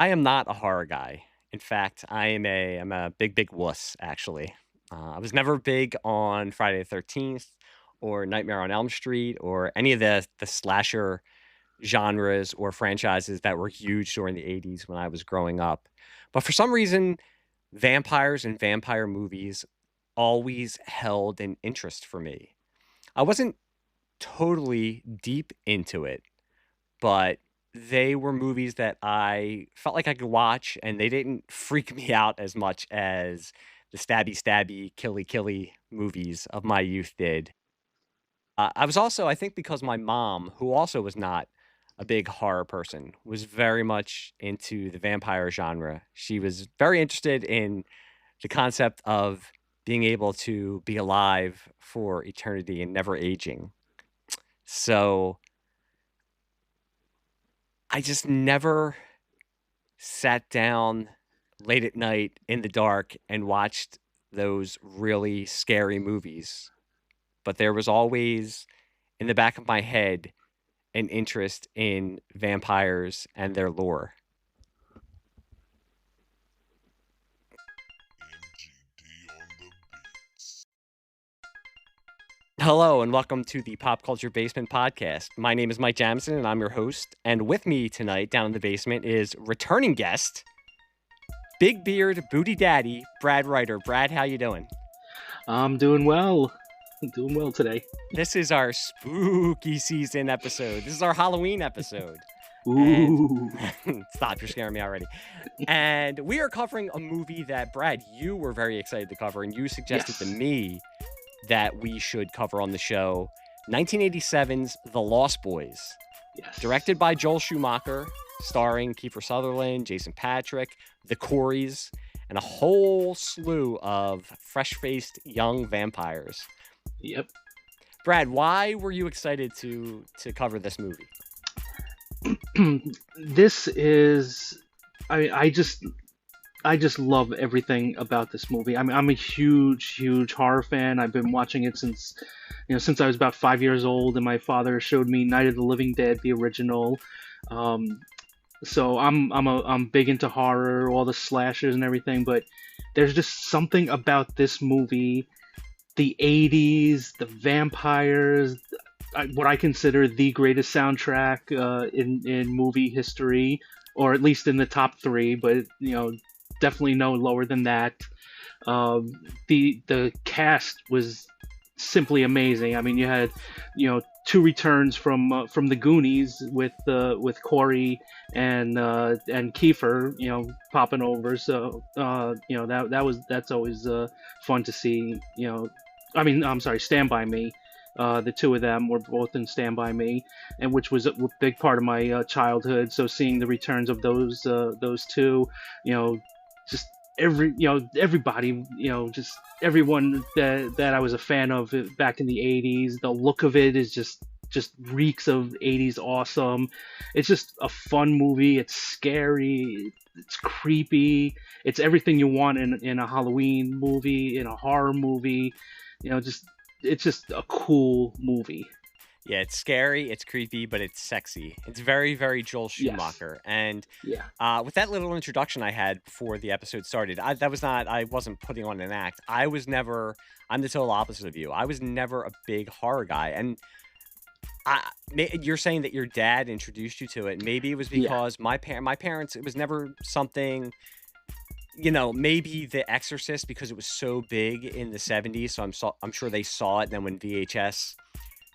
I am not a horror guy. In fact, I'm a big wuss, actually. I was never big on Friday the 13th or Nightmare on Elm Street or any of the slasher genres or franchises that were huge during the 80s when I was growing up. But for some reason, vampires and vampire movies always held an interest for me. I wasn't totally deep into it, but they were movies that I felt like I could watch, and they didn't freak me out as much as the stabby stabby, killy killy movies of my youth did. I was also, I think, because my mom, who also was not a big horror person, was very much into the vampire genre. She was very interested in the concept of being able to be alive for eternity and never aging. So I just never sat down late at night in the dark and watched those really scary movies. But there was always in the back of my head an interest in vampires and their lore. Hello and welcome to the Pop Culture Basement podcast. My name is Mike Jamison and I'm your host. And with me tonight down in the basement is returning guest, Big Beard Booty Daddy, Brad Reiter. Brad, how you doing? I'm doing well. I'm doing well today. This is our spooky season episode. This is our Halloween episode. Ooh. And stop, you're scaring me already. And we are covering a movie that, Brad, you were very excited to cover, and you suggested to me that we should cover on the show 1987's The Lost Boys. Yes. Directed by Joel Schumacher, starring Kiefer Sutherland, Jason Patric, the Coreys, and a whole slew of fresh-faced young vampires. Yep. Brad, why were you excited to cover this movie? This is, I just love everything about this movie. I mean, I'm a huge horror fan. I've been watching it since I was about 5 years old, and my father showed me Night of the Living Dead, the original. So I'm big into horror, all the slashers and everything. But there's just something about this movie, the 80s, the vampires, what I consider the greatest soundtrack in movie history, or at least in the top three, but definitely no lower than that. The cast was simply amazing. I mean, you had two returns from the Goonies with Corey and Kiefer popping over. So that's always fun to see. I mean, I'm sorry, Stand By Me. The two of them were both in Stand By Me, and which was a big part of my childhood. So seeing the returns of those two, just everybody, just everyone that I was a fan of back in the 80s. The look of it is just reeks of 80s awesome. It's just a fun movie. It's scary. It's creepy. It's everything you want in a Halloween movie, in a horror movie. It's just a cool movie. Yeah, it's scary, it's creepy, but it's sexy. It's very, very Joel Schumacher. Yes. And with that little introduction I had before the episode started, I wasn't putting on an act. I'm the total opposite of you. I was never a big horror guy. And you're saying that your dad introduced you to it. Maybe it was because my parents, it was never something... maybe The Exorcist, because it was so big in the 70s. So I'm sure they saw it. And then when VHS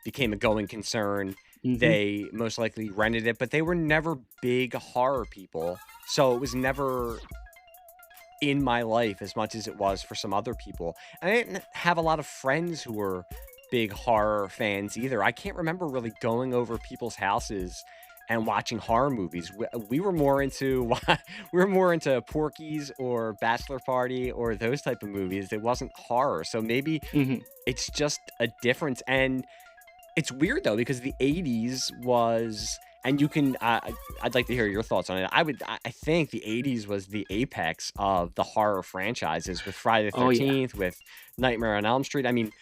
became a going concern, they most likely rented it. But they were never big horror people. So it was never in my life as much as it was for some other people. And I didn't have a lot of friends who were big horror fans either. I can't remember really going over people's houses and watching horror movies. We were more into Porky's or Bachelor Party or those type of movies. It wasn't horror. So maybe it's just a difference. And it's weird though, because the 80s was, and you can, I'd like to hear your thoughts on it. I think the 80s was the apex of the horror franchises with Friday the 13th, with Nightmare on Elm Street. I mean,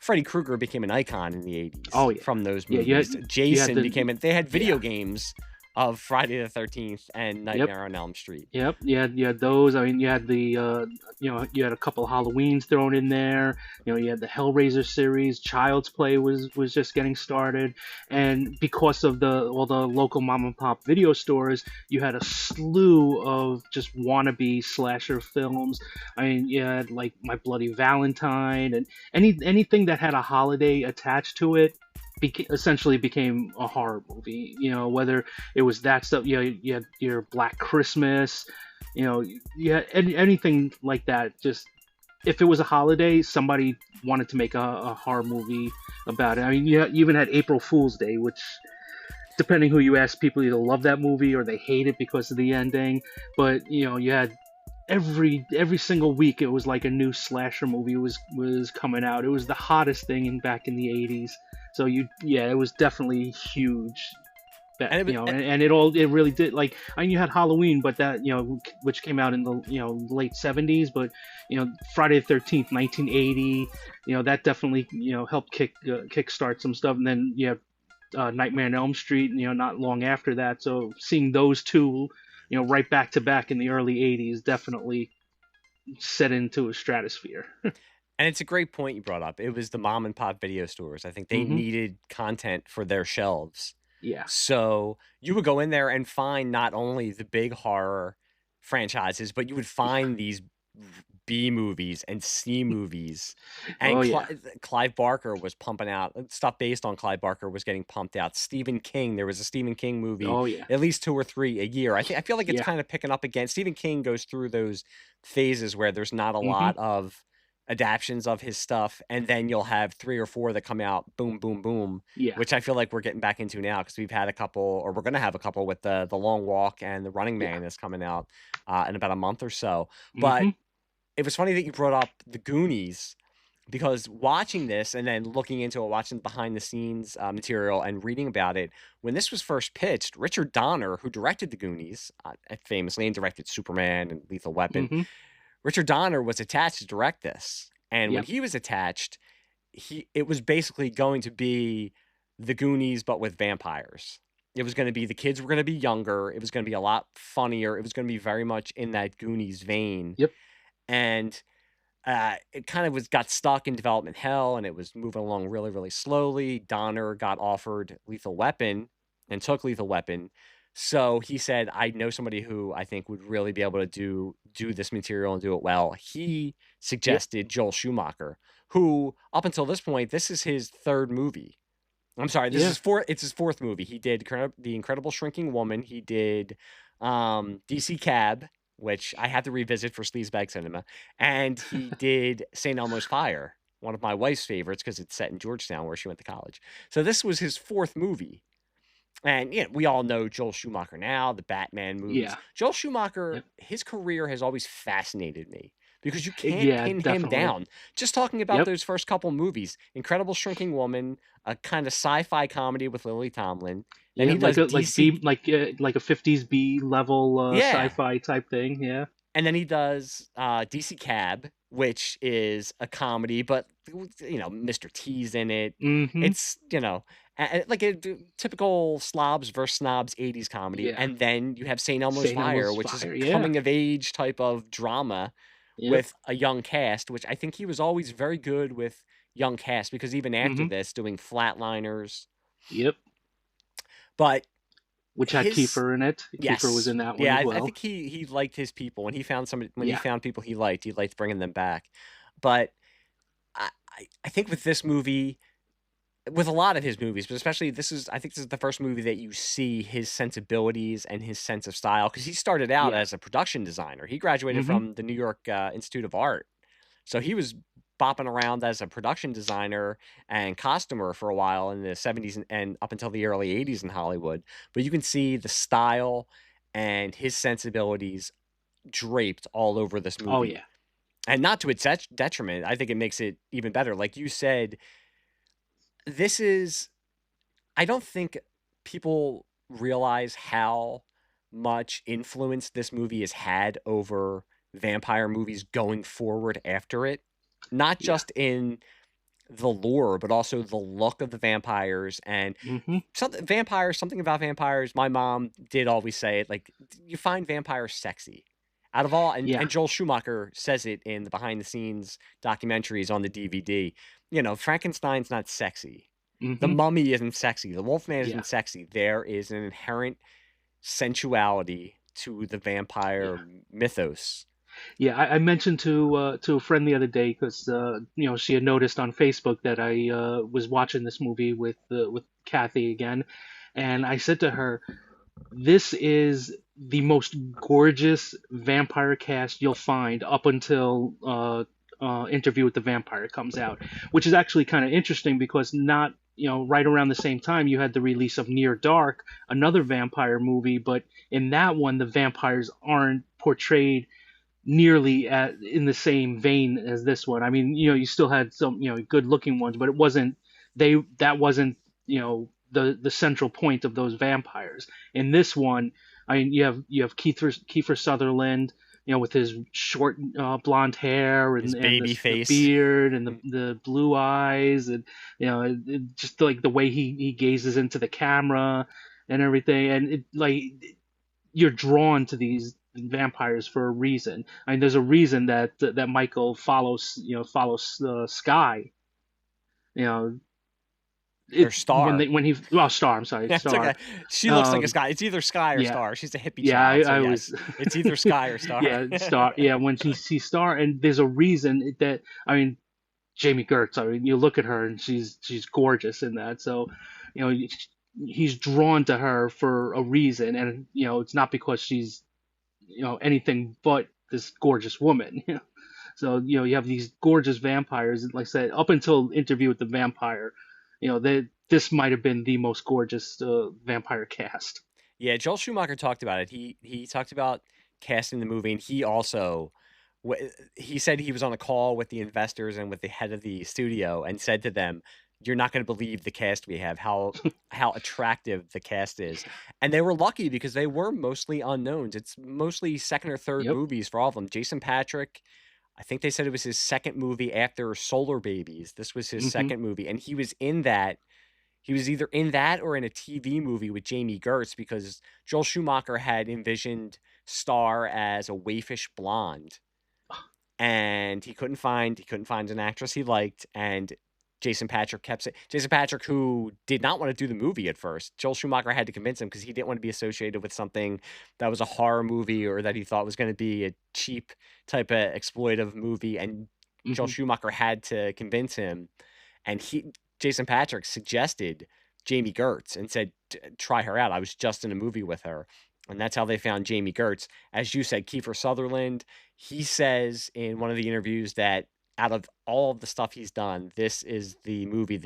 Freddy Krueger became an icon in the 80s from those movies. Jason became they had video games of Friday the 13th and Yep. Nightmare on Elm Street. Yep, you had those. I mean, you had the you had a couple of Halloweens thrown in there. You had the Hellraiser series. Child's Play was just getting started, and because of all the local mom and pop video stores, you had a slew of just wannabe slasher films. I mean, you had like My Bloody Valentine and anything that had a holiday attached to it. Essentially became a horror movie. Whether it was that stuff. You had your Black Christmas. Anything like that. Just if it was a holiday, somebody wanted to make a horror movie about it. I mean, you even had April Fool's Day, which, depending who you ask, people either love that movie or they hate it because of the ending. But you had every single week it was like a new slasher movie was coming out. It was the hottest thing back in the 80s. So it was definitely huge. And it really did. Like, I mean, you had Halloween, but that which came out in the late 70s. But Friday the 13th, 1980. That definitely helped kickstart some stuff. And then you have Nightmare on Elm Street. Not long after that. So seeing those two, right back to back in the early 80s, definitely set into a stratosphere. And it's a great point you brought up. It was the mom and pop video stores. I think they needed content for their shelves. Yeah. So you would go in there and find not only the big horror franchises, but you would find these B movies and C movies. And Clive Barker was pumping out stuff based on Clive Barker was getting pumped out. Stephen King, there was a Stephen King movie, at least 2 or 3 a year. I feel like it's kind of picking up again. Stephen King goes through those phases where there's not a lot of adaptions of his stuff, and then you'll have 3 or 4 that come out boom boom boom, which I feel like we're getting back into now because we've had a couple, or we're going to have a couple with the Long Walk and the Running Man that's coming out in about a month or so. But it was funny that you brought up the Goonies, because watching this and then looking into it, watching behind the scenes material and reading about it, when this was first pitched, Richard Donner, who directed the Goonies famously and directed Superman and Lethal Weapon, Richard Donner was attached to direct this. And when he was attached, it was basically going to be the Goonies, but with vampires. It was going to be, the kids were going to be younger. It was going to be a lot funnier. It was going to be very much in that Goonies vein. And it kind of got stuck in development hell, and it was moving along really, really slowly. Donner got offered Lethal Weapon and took Lethal Weapon. So he said, I know somebody who I think would really be able to do this material and do it well. He suggested Joel Schumacher, who up until this point, this is his 3rd movie. I'm sorry, this is it's his 4th movie. He did The Incredible Shrinking Woman. He did DC Cab, which I had to revisit for Sleazebag Cinema. And he did St. Elmo's Fire, one of my wife's favorites because it's set in Georgetown where she went to college. So this was his 4th movie. And we all know Joel Schumacher now, the Batman movies. Joel Schumacher, his career has always fascinated me because you can't pin him down. Just talking about those first couple movies, Incredible Shrinking Woman, a kind of sci-fi comedy with Lily Tomlin. Then he does DC, like a 50s B level sci-fi type thing. And then he does DC Cab, which is a comedy, but Mr. T's in it. It's like a typical slobs versus snobs 80s comedy. And then you have St. Elmo's Fire, which is a coming of age type of drama with a young cast, which I think he was always very good with young cast, because even after this, doing Flatliners. But which had Kiefer in it. Kiefer was in that one as well. I think he liked his people. When he found somebody, he found people he liked bringing them back. But I think with this movie, with a lot of his movies, but especially I think this is the first movie that you see his sensibilities and his sense of style, because he started out as a production designer. He graduated from the New York Institute of Art. So he was bopping around as a production designer and costumer for a while in the 70s and up until the early 80s in Hollywood. But you can see the style and his sensibilities draped all over this movie. And not to its detriment. I think it makes it even better. Like you said, I don't think people realize how much influence this movie has had over vampire movies going forward after it. Not just in the lore, but also the look of the vampires and Mm-hmm. something about vampires. My mom did always say it, like, you find vampires sexy. Out of all, Yeah. and Joel Schumacher says it in the behind the scenes documentaries on the DVD. You know, Frankenstein's not sexy. The Mm-hmm. Mummy isn't sexy. The Wolfman Yeah. isn't sexy. There is an inherent sensuality to the vampire Yeah. mythos. Yeah, I mentioned to a friend the other day because she had noticed on Facebook that I was watching this movie with Kathy again, and I said to her, "This is the most gorgeous vampire cast you'll find up until Interview with the Vampire comes out," which is actually kind of interesting because not right around the same time you had the release of Near Dark, another vampire movie, but in that one the vampires aren't portrayed nearly in the same vein as this one. I mean, you still had some, good looking ones, but it wasn't that wasn't, the central point of those vampires. In this one, I mean, you have Kiefer Sutherland, with his short blonde hair His and baby the face. beard and the blue eyes and just like the way he gazes into the camera and everything, and you're drawn to these vampires for a reason. I mean, there's a reason that Michael follows Sky. You know, Or it Star. when he well Star. I'm sorry, It's Star. okay. She looks like a Um, Sky. It's either Sky or yeah, Star. She's a hippie yeah. child, so I yes, was it's either Sky or Star. yeah Star. Yeah, when she sees Star, and there's a reason that I mean Jamie Gertz. I mean, you look at her and she's gorgeous in that. So, you know, he's drawn to her for a reason, and it's not because she's anything but this gorgeous woman. So you have these gorgeous vampires, and like I said, up until Interview with the Vampire, this might have been the most gorgeous vampire cast. Yeah, Joel Schumacher talked about it. He talked about casting the movie, and he also he said he was on a call with the investors and with the head of the studio, and said to them, "You're not going to believe the cast we have. How attractive the cast is." And they were lucky because they were mostly unknowns. It's mostly second or third Yep. movies for all of them. Jason Patrick, I think they said it was his second movie after Solar Babies. This was his Hmm. second movie, and he was in that. He was either in that or in a TV movie with Jamie Gertz because Joel Schumacher had envisioned Star as a waifish blonde, and he couldn't find an actress he liked, and Jason Patrick kept saying, Jason Patrick, who did not want to do the movie at first. Joel Schumacher had to convince him because he didn't want to be associated with something that was a horror movie or that he thought was going to be a cheap type of exploitive movie, and Joel Hmm. Schumacher had to convince him, and Jason Patrick suggested Jamie Gertz and said, try her out. I was just in a movie with her. And that's how they found Jamie Gertz. As you said, Kiefer Sutherland, he says in one of the interviews that out of all of the stuff he's done, this is the movie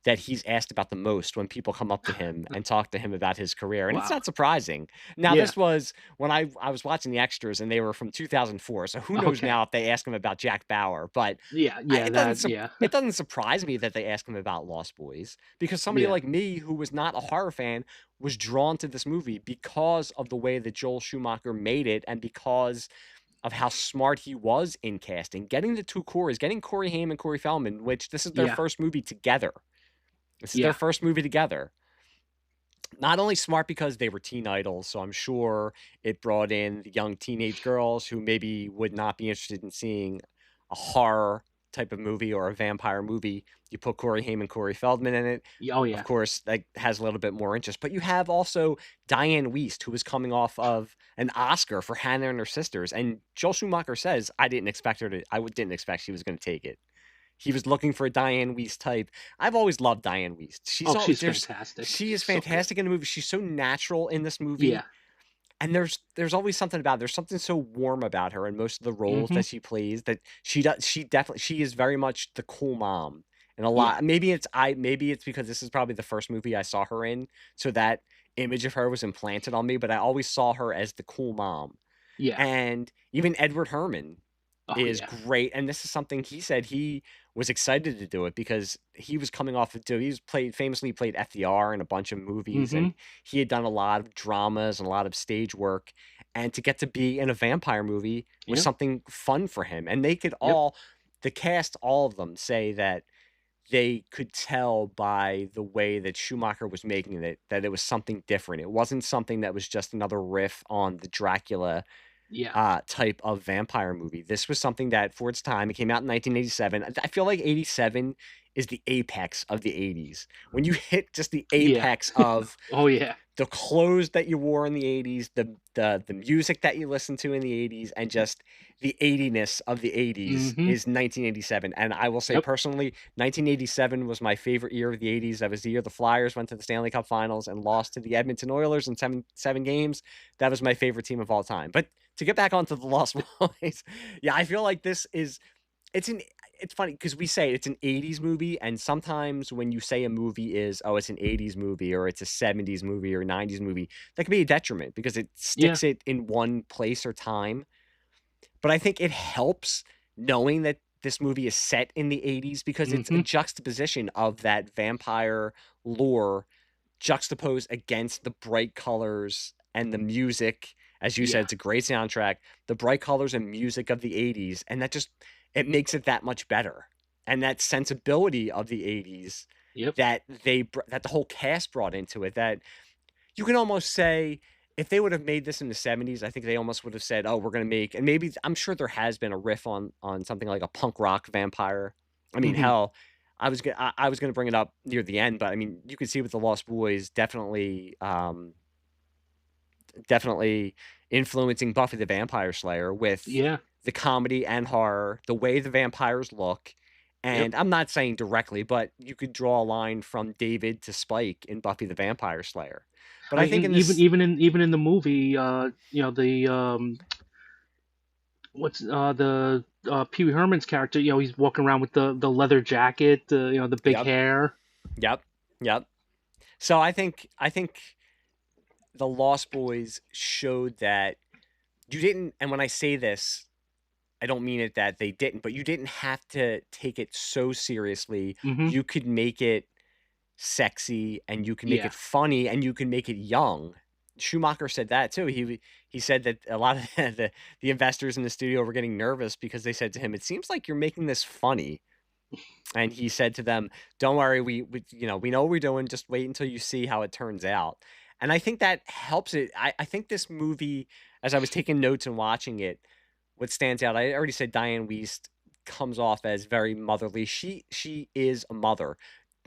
that he's asked about the most when people come up to him and talk to him about his career. And it's Wow. not surprising. Now, Yeah. this was when I was watching the extras and they were from 2004. So who knows Okay. now if they ask him about Jack Bauer, but Yeah. Yeah. Yeah. it doesn't surprise me that they ask him about Lost Boys because somebody Yeah. like me who was not a horror fan was drawn to this movie because of the way that Joel Schumacher made it and because of how smart he was in casting, getting the two Corys, getting Corey Haim and Corey Feldman, which this is their Yeah. first movie together. This is their Yeah. first movie together. Not only smart because they were teen idols, so I'm sure it brought in the young teenage girls who maybe would not be interested in seeing a horror type of movie or a vampire movie. You put Corey Haim and Corey Feldman in it. Oh Of yeah. course, that has a little bit more interest. But you have also Diane Wiest, who was coming off of an Oscar for Hannah and Her Sisters. And Joel Schumacher says, I didn't expect she was going to take it. He was looking for a Diane Wiest type. I've always loved Diane Wiest. Oh, she's fantastic. She is So good. fantastic in the movie. She's so natural in this Yeah. movie. And there's always something about her. There's something so warm about her in most of the roles Hmm. that she plays that she is very much the cool mom. And a Yeah. lot maybe it's because this is probably the first movie I saw her in, so that image of her was implanted on me, but I always saw her as the cool mom. Yeah. And even Edward Herrmann Oh is yeah. great, and this is something he said he was excited to do it because he was coming off of famously played FDR in a bunch of movies, Hmm. and he had done a lot of dramas and a lot of stage work, and to get to be in a vampire movie was Yep. something fun for him. And the cast, all of them, say that they could tell by the way that Schumacher was making it that it was something different. It wasn't something that was just another riff on the Dracula type of vampire movie. This was something that, for its time, it came out in 1987. I feel like 87 is the apex of the 80s. When you hit just the apex of oh yeah, the clothes that you wore in the 80s, the music that you listened to in the 80s, and just the 80ness of the 80s is 1987. And I will say personally, 1987 was my favorite year of the 80s. That was the year the Flyers went to the Stanley Cup Finals and lost to the Edmonton Oilers in seven games. That was my favorite team of all time. But to get back onto the Lost Boys, yeah, I feel like this is it's funny because we say it's an 80s movie, and sometimes when you say a movie is, oh, it's an 80s movie or it's a 70s movie or 90s movie, that can be a detriment because it sticks it in one place or time. But I think it helps knowing that this movie is set in the 80s because it's a juxtaposition of that vampire lore juxtaposed against the bright colors and the music. As you said, it's a great soundtrack, the bright colors and music of the 80s, and that just, it makes it that much better. And that sensibility of the 80s that that the whole cast brought into it, that you can almost say, if they would have made this in the 70s, I think they almost would have said, oh, we're going to make, and maybe, I'm sure there has been a riff on something like a punk rock vampire. I mean, hell, I was going to bring it up near the end, but I mean, you can see with the Lost Boys definitely influencing Buffy the Vampire Slayer with the comedy and horror, the way the vampires look. And I'm not saying directly, but you could draw a line from David to Spike in Buffy the Vampire Slayer. But I think in this, even in the movie, you know, the what's the Pee Wee Herman's character, you know, he's walking around with the leather jacket, you know, the big hair. Yep. So I think the Lost Boys showed that you didn't, and when I say this, I don't mean it that they didn't, but you didn't have to take it so seriously. You could make it sexy, and you can make it funny, and you can make it young. Schumacher said that too. He said that a lot of the investors in the studio were getting nervous because they said to him, "It seems like you're making this funny." And he said to them, "Don't worry, we know what we're doing. Just wait until you see how it turns out." And I think that helps it. I think this movie, as I was taking notes and watching it, what stands out, I already said Diane Wiest comes off as very motherly. She is a mother.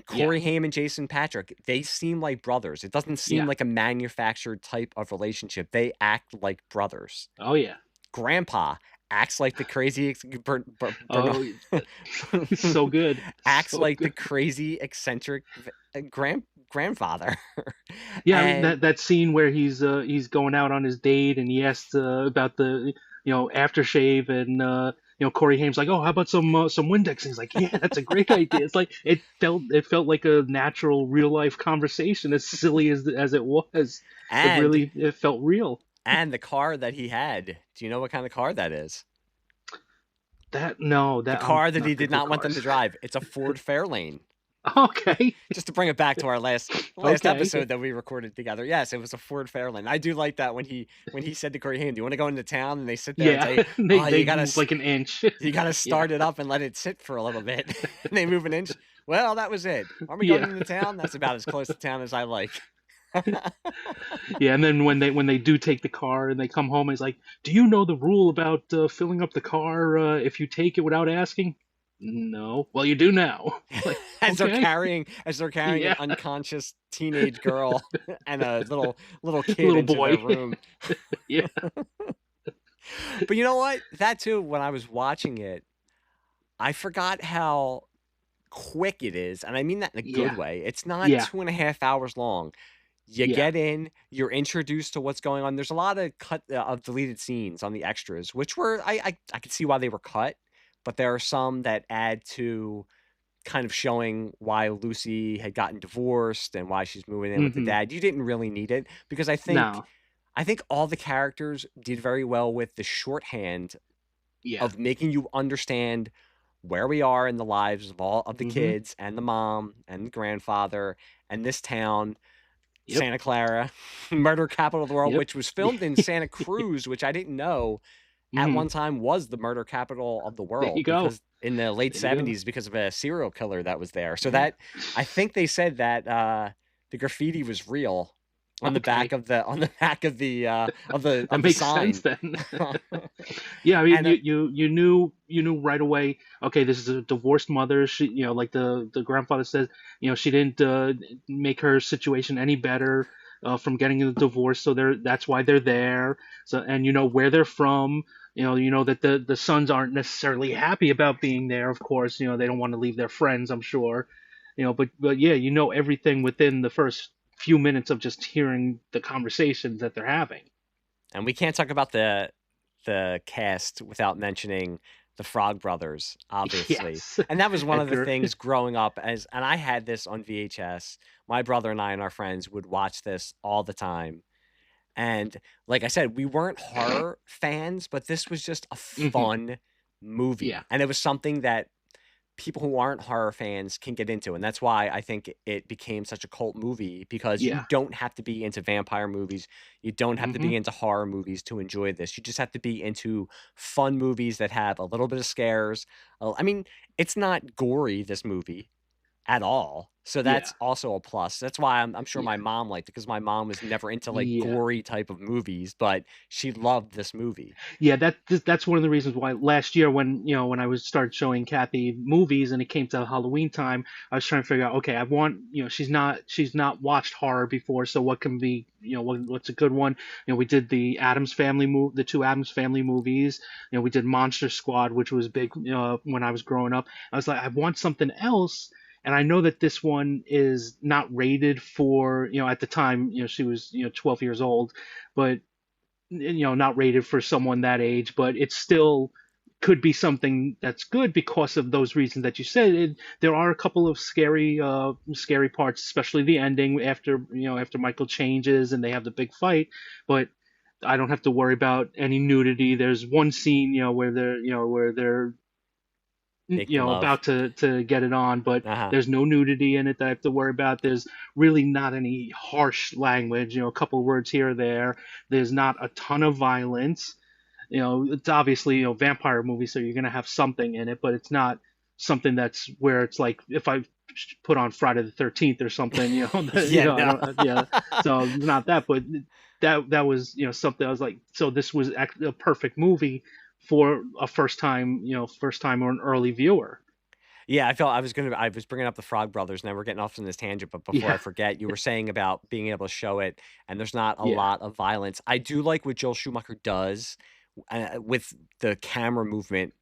Corey Haim and Jason Patrick, they seem like brothers. It doesn't seem like a manufactured type of relationship. They act like brothers. Oh yeah. Grandpa acts like the crazy so good. Acts so like good. the crazy eccentric grandfather. Yeah, and that scene where he's going out on his date and he asks about the aftershave, and Corey Haim's like, oh, how about some Windex? And he's like, yeah, that's a great idea. It's like it felt like a natural real life conversation, as silly as it was. And it felt real. And the car that he had, do you know what kind of car that is? The car that he did not want them to drive. It's a Ford Fairlane. Okay. Just to bring it back to our last episode that we recorded together. Yes, it was a Ford Fairlane. I do like that when he said to Corey Haim, "Do you want to go into town?" And they sit there and say, they move like an inch. You got to start it up and let it sit for a little bit. And they move an inch. Well, that was it. Are we going into town? That's about as close to town as I like. Yeah, and then when they do take the car and they come home, he's like, "Do you know the rule about filling up the car if you take it without asking?" No. Well, you do now. Like, as they're carrying an unconscious teenage girl and a little kid into boy. their room. Yeah. But you know what? That too, when I was watching it, I forgot how quick it is, and I mean that in a good way. It's not 2.5 hours long. You get in, you're introduced to what's going on. There's a lot of of deleted scenes on the extras, which were I could see why they were cut. But there are some that add to kind of showing why Lucy had gotten divorced and why she's moving in with the dad. You didn't really need it because I think all the characters did very well with the shorthand of making you understand where we are in the lives of all of the kids and the mom and the grandfather and this town, Santa Clara, murder capital of the world, which was filmed in Santa Cruz, which I didn't know. at Hmm. one time was the murder capital of the There you world, go. because in the late There you go. 70s, because of a serial killer that was there. So Yeah. that, I think they said that the graffiti was real on the back Okay. of the That of the makes sense sign. then. Yeah, I mean, And you knew right away. Okay, this is a divorced mother. She, like the grandfather says, she didn't make her situation any better from getting a divorce. So that's why they're there. So, and you know where they're from. You know that the sons aren't necessarily happy about being there. Of course, they don't want to leave their friends. I'm sure. But yeah, everything within the first few minutes of just hearing the conversations that they're having. we can't talk about the cast without mentioning the Frog Brothers, obviously. Yes, And that was one of the Edgar. things growing up, and I had this on VHS. My brother and I and our friends would watch this all the time. And like I said, we weren't horror fans, but this was just a Hmm. fun Yeah, movie. And it was something that people who aren't horror fans can get into. And that's why I think it became such a cult movie, because you yeah. don't have to be into vampire movies. You don't have to Hmm. be into horror movies to enjoy this. You just have to be into fun movies that have a little bit of scares. I mean, it's not gory, this movie, at all. So Yeah, that's also a plus. That's why I'm sure yeah, my mom liked it, because my mom was never into like yeah. gory type of movies, but she loved this movie. Yeah, that's one of the reasons why last year when I was started showing Kathy movies and it came to Halloween time, I was trying to figure out, okay, I want, she's not watched horror before, so what can be, what's a good one? We did the two Adams Family movies. We did Monster Squad, which was big, when I was growing up. I was like, I want something else. And I know that this one is not rated for, at the time, she was, 12 years old, but not rated for someone that age, but it still could be something that's good because of those reasons that you said. There are a couple of scary parts, especially the ending after Michael changes and they have the big fight. But I don't have to worry about any nudity. There's one scene, where they're Making love. about to get it on, but Uh-huh. there's no nudity in it that I have to worry about. There's really not any harsh language, a couple words here or there. There's not a ton of violence. It's obviously, vampire movie, so you're gonna have something in it, but it's not something that's where it's like if I put on Friday the 13th or something, Yeah, I no. don't, yeah. So it's not that, but that was, something I was like, so this was actually a perfect movie for a first time or an early viewer. Yeah, I was bringing up the Frog Brothers, and then we're getting off on this tangent, but before I Yeah, forget, you were saying about being able to show it, and there's not a yeah. lot of violence. I do like what Joel Schumacher does with the camera movement,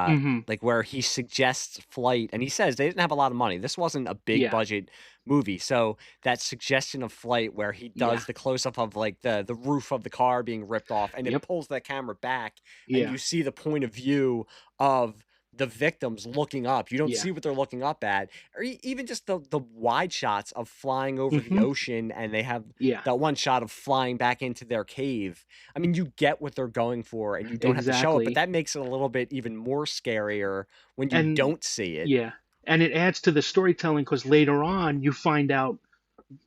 Hmm. like where he suggests flight, and he says they didn't have a lot of money. This wasn't a big Yeah, budget movie, so that suggestion of flight, where he yeah. does the close up of like the roof of the car being ripped off, and it Yep. pulls that camera back, and Yeah, you see the point of view of the victims looking up. You don't yeah, see what they're looking up at, or even just the wide shots of flying over the hmm, ocean, and they have yeah. that one shot of flying back into their cave. I mean, you get what they're going for, and you don't have to show it, but Exactly. that makes it a little bit even more scarier when you And don't see it. yeah, and it adds to the storytelling because later on you find out,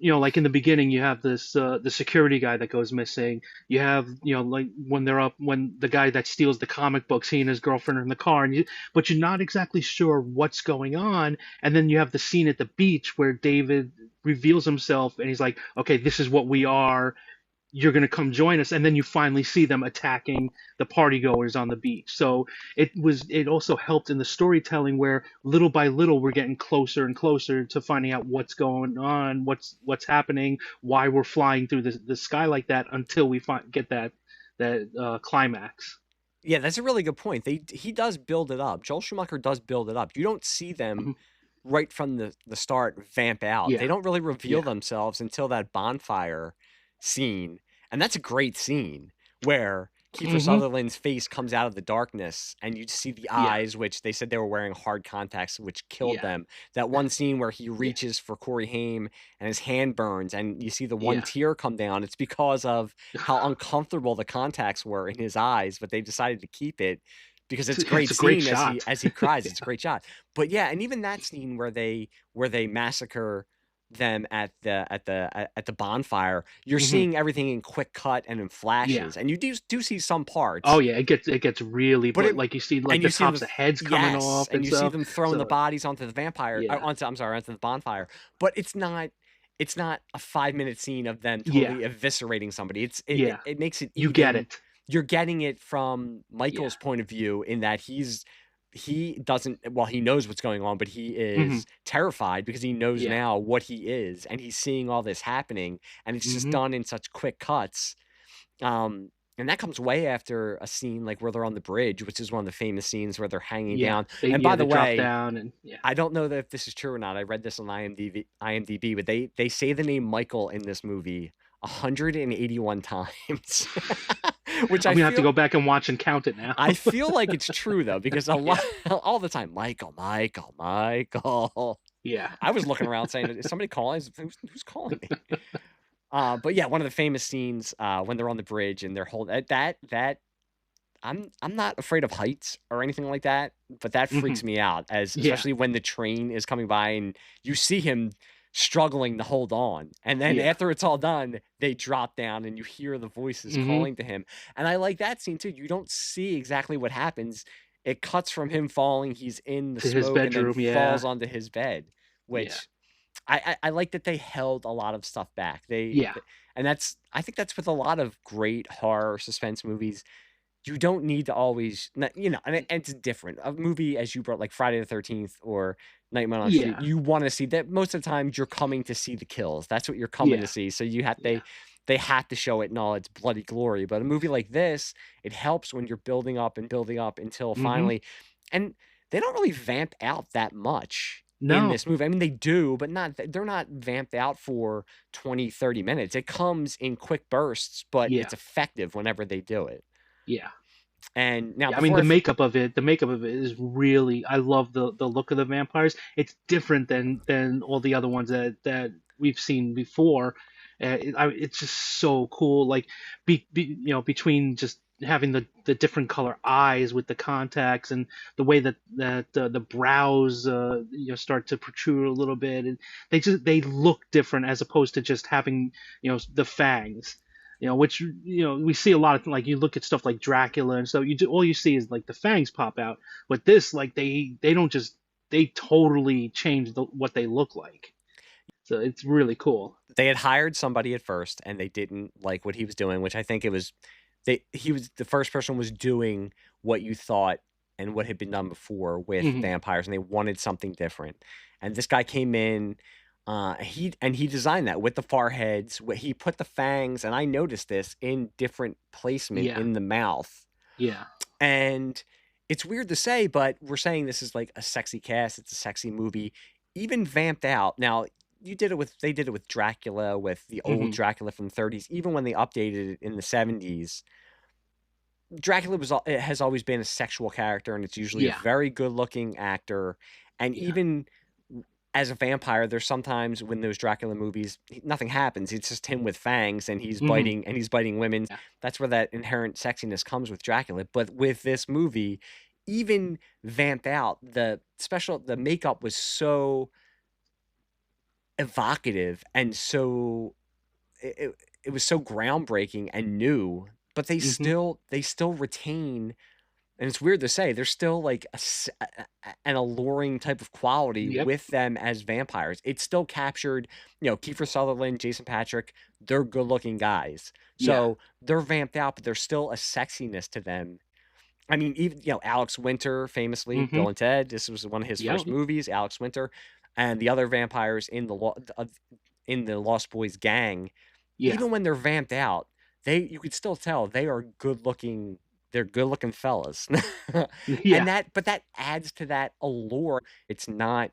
like in the beginning, you have this the security guy that goes missing. You have, like when the guy that steals the comic books, he and his girlfriend are in the car, but you're not exactly sure what's going on. And then you have the scene at the beach where David reveals himself, and he's like, "Okay, this is what we are. You're going to come join us," and then you finally see them attacking the partygoers on the beach. So it also helped in the storytelling where little by little we're getting closer and closer to finding out what's going on, what's happening, why we're flying through the sky like that until we get that climax. Yeah, that's a really good point. He does build it up. Joel Schumacher does build it up. You don't see them Mhm. right from the start vamp out. They Yeah, don't really reveal yeah. themselves until that bonfire scene. And that's a great scene where Kiefer Hmm. Sutherland's face comes out of the darkness, and you see the Yeah, eyes, which they said they were wearing hard contacts, which killed yeah, them. That one scene where he yeah, reaches for Corey Haim and his hand burns, and you see the one yeah. tear come down. It's because of how uncomfortable the contacts were in his eyes, but they decided to keep it because it's a It's great a great scene shot. as he cries. Yeah. It's a great shot. But yeah, and even that scene where they massacre them at the bonfire, you're Mm-hmm. seeing everything in quick cut and in Yeah. flashes, and you do see some Oh parts, yeah, it gets really but it like you see like and the you see tops them, of heads coming yes, off and and you see stuff. them throwing the So bodies onto the vampire, yeah, onto the bonfire, but it's not a 5-minute scene of them yeah, totally eviscerating somebody. yeah. It makes it You get even. it. You're getting it from Yeah. Michael's point of view in that he doesn't, well, he knows what's going on, but he Mm-hmm. is terrified because he knows Yeah. now what he is, and he's seeing all this happening, and it's just Mm-hmm. done in such quick cuts. And that comes way after a scene like where they're on the bridge, which is one of the famous scenes where they're hanging Yeah. down. And by the They drop way, down and yeah. I don't know that if this is true or not. I read this on IMDb, but they say the name Michael in this movie 181 times, which I'm gonna have to go back and watch and count it now. I feel like it's true though, because a lot Yeah. all the time, Michael, Michael, Michael. Yeah. I was looking around saying, "Is somebody calling? Who's calling me?" But yeah, one of the famous scenes when they're on the bridge and they're holding that. I'm not afraid of heights or anything like that, but that Mm-hmm. freaks me out, as Yeah. especially when the train is coming by and you see him struggling to hold on. And then Yeah. after it's all done, they drop down and you hear the voices Mm-hmm. calling to him. And I like that scene too. You don't see exactly what happens. It cuts from him falling, he's in the To his smoke, and then bedroom. Yeah. falls onto his bed, Yeah. which I like that they held a lot of stuff back. Yeah. And I think that's with a lot of great horror suspense movies. You don't need to always, and it's different. A movie, as you brought, like Friday the 13th or Nightmare on Elm Street, Yeah. you want to see that. Most of the time, you're coming to see the kills. That's what you're coming to Yeah. see. So Yeah. they have to show it in all its bloody glory. But a movie like this, it helps when you're building up and building up until Mm-hmm. finally, and they don't really vamp out that much in No. this movie. I mean, they do, but they're not vamped out for 20, 30 minutes. It comes in quick bursts, but Yeah. it's effective whenever they do it. Yeah. And now Yeah, I mean before the makeup of it is really. I love the look of the vampires. It's different than all the other ones that we've seen before. It's just so cool. Like between just having the different color eyes with the contacts and the way that the brows start to protrude a little bit, and they look different as opposed to just having the fangs. Which we see a lot of, like, you look at stuff like Dracula and stuff. All you see is like the fangs pop out. But this, like, they don't just they totally change what they look like. So it's really cool. they had hired somebody at first and they didn't like what he was doing, which I think it was he was the first person was doing what you thought and what had been done before with Hmm. vampires, and they wanted something different. And this guy came in, he designed that with the foreheads. He put the fangs, and I noticed this in different placement Yeah, in the mouth. yeah. And it's weird to say, but we're saying this is like a sexy cast. It's a sexy movie, even vamped out. Now, they did it with Dracula, with the old Hmm. Dracula from the 30s. Even when they updated it in the 70s, Dracula it has always been a sexual character, and it's usually a Yeah, very good-looking actor. And yeah. even as a vampire, there's sometimes when those Dracula movies, nothing happens. It's just him with fangs, and Hmm. he's biting women. Yeah, That's where that inherent sexiness comes with Dracula. But with this movie, even vamped out, the makeup was so evocative and so it was so groundbreaking and new. But hmm. they still retain, and it's weird to say, there's still like an alluring type of quality Yep. with them as vampires. It's still captured, Kiefer Sutherland, Jason Patrick, they're good looking guys. Yeah. So they're vamped out, but there's still a sexiness to them. I mean, even, Alex Winter, famously, Hmm. Bill and Ted, this was one of his Yep. first movies, Alex Winter, and the other vampires in the Lost Boys gang, Yeah. even when they're vamped out, you could still tell they are good looking. They're good looking fellas, and Yeah. that adds to that allure. It's not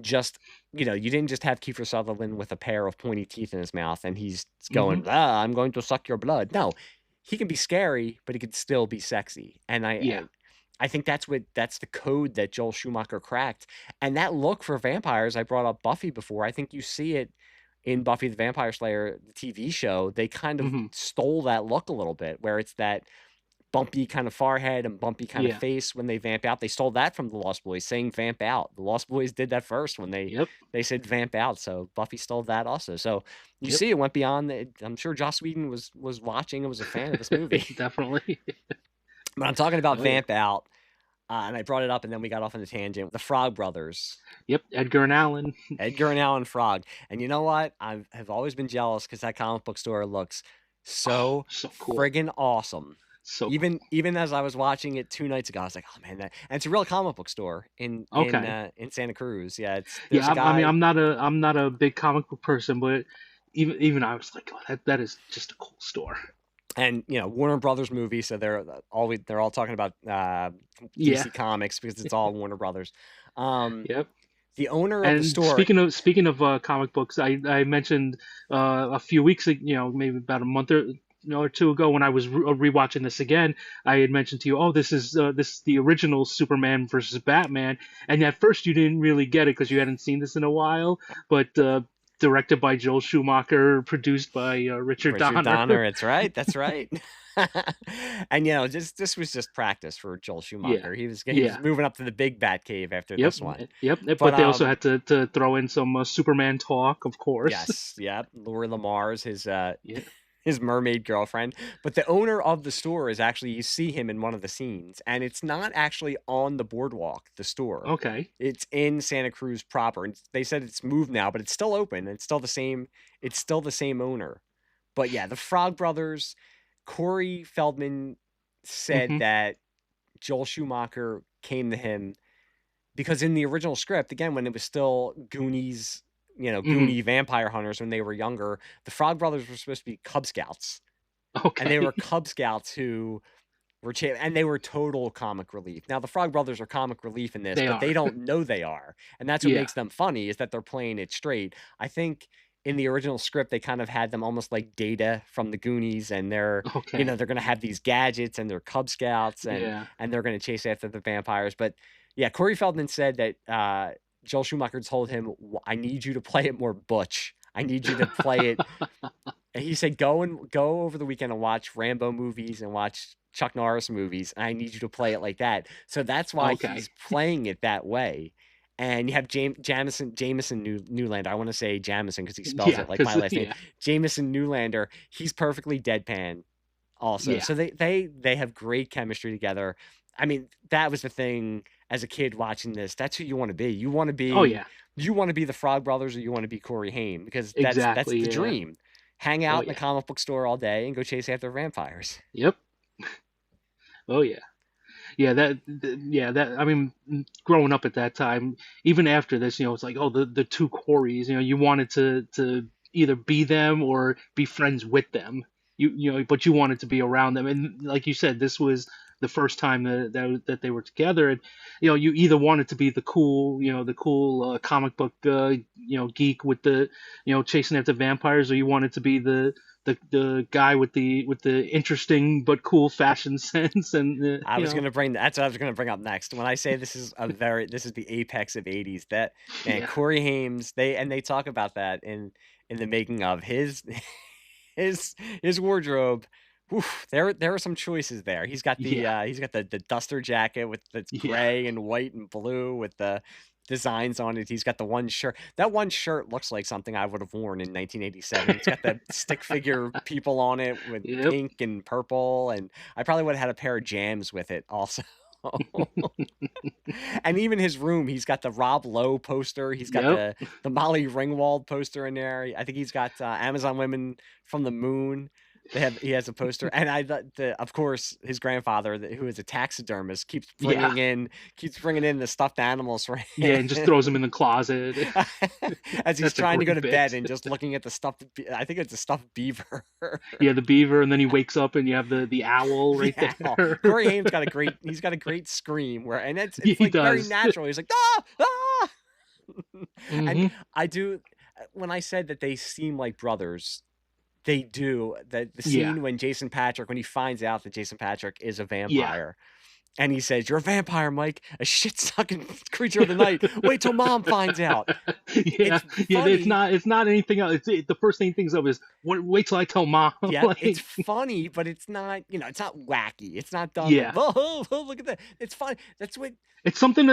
just, you didn't just have Kiefer Sutherland with a pair of pointy teeth in his mouth and he's Hmm. going, I'm going to suck your blood. No, he can be scary, but he can still be sexy. And Yeah. I think that's the code that Joel Schumacher cracked. And that look for vampires, I brought up Buffy before. I think you see it in Buffy the Vampire Slayer, the TV show. They kind of Hmm. stole that look a little bit, where it's that bumpy kind of forehead and bumpy kind of face when they vamp out. They stole that from the Lost Boys, saying vamp out. The Lost Boys did that first when they said vamp out. So Buffy stole that also. So you see, it went beyond. I'm sure Joss Whedon was watching and was a fan of this movie. Definitely. But I'm talking about vamp out. And I brought it up, and then we got off on a tangent. The Frog Brothers. Yep, Edgar and Allan. Edgar and Allan Frog. And you know what? I've always been jealous because that comic book store looks so cool. Friggin' awesome. So even as I was watching it 2 nights ago, I was like, oh man, and it's a real comic book store in Santa Cruz. Yeah, I mean, I'm not a big comic book person, but even I was like, oh, that is just a cool store. And Warner Brothers movie, so they're all talking about DC Comics because it's all Warner Brothers. The owner of the store. Speaking of comic books, I mentioned a few weeks ago, maybe about a month or two ago, when I was rewatching this again, I had mentioned to you, oh, this is the original Superman versus Batman, and at first you didn't really get it because you hadn't seen this in a while, but directed by Joel Schumacher, produced by Richard Donner. That's right. And this was just practice for Joel Schumacher. He was moving up to the big Bat Cave after this one. But they also had to throw in some Superman talk, of course. Yes, Lori Lamar's his mermaid girlfriend. But the owner of the store is actually, you see him in one of the scenes, and it's not actually on the boardwalk, the store. Okay. It's in Santa Cruz proper. And they said it's moved now, but it's still open. It's still the same owner. But yeah, the Frog Brothers, Corey Feldman said that Joel Schumacher came to him because in the original script, again, when it was still Goonies, Goonie vampire hunters when they were younger, the Frog Brothers were supposed to be Cub Scouts. Okay. And they were Cub Scouts who were and they were total comic relief. Now the Frog Brothers are comic relief in this, they don't know they are. And that's what makes them funny, is that they're playing it straight. I think in the original script, they kind of had them almost like Data from the Goonies, and they're they're going to have these gadgets and they're Cub Scouts and they're going to chase after the vampires. But yeah, Corey Feldman said that Joel Schumacher told him, I need you to play it more butch. I need you to play it. And he said, go over the weekend and watch Rambo movies and watch Chuck Norris movies. And I need you to play it like that. So that's why he's playing it that way. And you have Jamison Newlander. I want to say Jamison because he spells it like my last name. Jamison Newlander. He's perfectly deadpan also. Yeah. So they have great chemistry together. I mean, that was the thing as a kid watching this. That's who you want to be. You want to be. Oh yeah. You want to be the Frog Brothers, or you want to be Corey Haim, because that's the dream. Hang out in the comic book store all day and go chase after vampires. Yep. Oh yeah. Yeah, that I mean, growing up at that time, even after this, it's like, oh, the two Coreys, you wanted to either be them or be friends with them. But you wanted to be around them, and like you said, this was the first time that they were together, and you either wanted to be the cool comic book geek with the chasing after vampires, or you wanted to be the guy with the interesting but cool fashion sense. And I was gonna bring that's what I was gonna bring up next. When I say this is the apex of 80s, that and Corey Haim's, they talk about that in the making of his wardrobe. Oof, there are some choices there. He's got the duster jacket with the gray and white and blue with the designs on it. He's got the one shirt. That one shirt looks like something I would have worn in 1987. It's got the stick figure people on it with pink and purple, and I probably would have had a pair of Jams with it also. And even his room, he's got the Rob Lowe poster. He's got the Molly Ringwald poster in there. I think he's got Amazon Women from the Moon. He has a poster, and of course his grandfather, who is a taxidermist, keeps bringing in the stuffed animals for him. Yeah, and just throws them in the closet as he's trying to go to bed and just looking at the stuffed. I think it's a stuffed beaver. Yeah, the beaver, and then he wakes up and you have the owl right there. Corey Haim's got a great scream it's like very natural. He's like ah. And I do, when I said that they seem like brothers. They do. The scene when Jason Patrick, when he finds out that Jason Patrick is a vampire, And he says, "You're a vampire, Mike, a shit-sucking creature of the night. Wait till Mom finds out." Yeah, It's yeah. funny. It's not anything else. The first thing he thinks of is wait till I tell Mom. Yep, it's Like, funny, but it's not, it's not wacky. It's not done like, yeah. oh, look at that. It's funny. That's what. It's something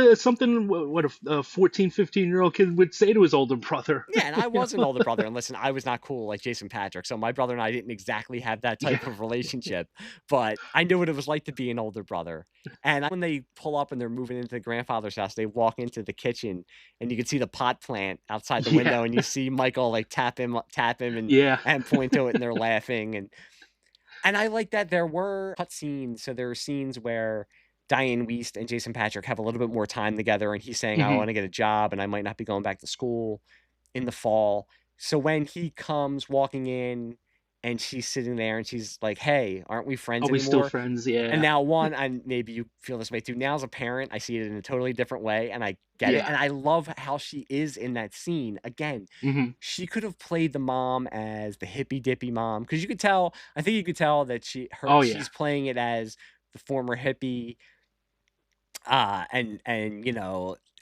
what a 14, 15-year-old kid would say to his older brother. Yeah, and I You was an know? older brother, and listen, I was not cool like Jason Patrick, so my brother and I didn't exactly have that Yeah. type of relationship, but I knew what it was like to be an older brother. And when they pull up and they're moving into the grandfather's house, they walk into the kitchen, and you can see the pot plant outside the Yeah. window, and you see Michael like tap him, Yeah. and point to it, and they're laughing, and I like that there were cut scenes. So there are scenes where Diane Wiest and Jason Patrick have a little bit more time together, and he's saying, "I Hmm. want to get a job, and I might not be going back to school in the fall." So when he comes walking in, and she's sitting there, and she's like, "Hey, aren't we friends Are we still anymore?" friends? And Yeah. now, and maybe you feel this way too. Now, as a parent, I see it in a totally different way, and I get it. Yeah. And I love how she is in that scene. Again, Hmm. she could have played the mom as the hippy dippy mom, because you could tell. I think you could tell that Oh yeah. she's playing it as the former hippie, and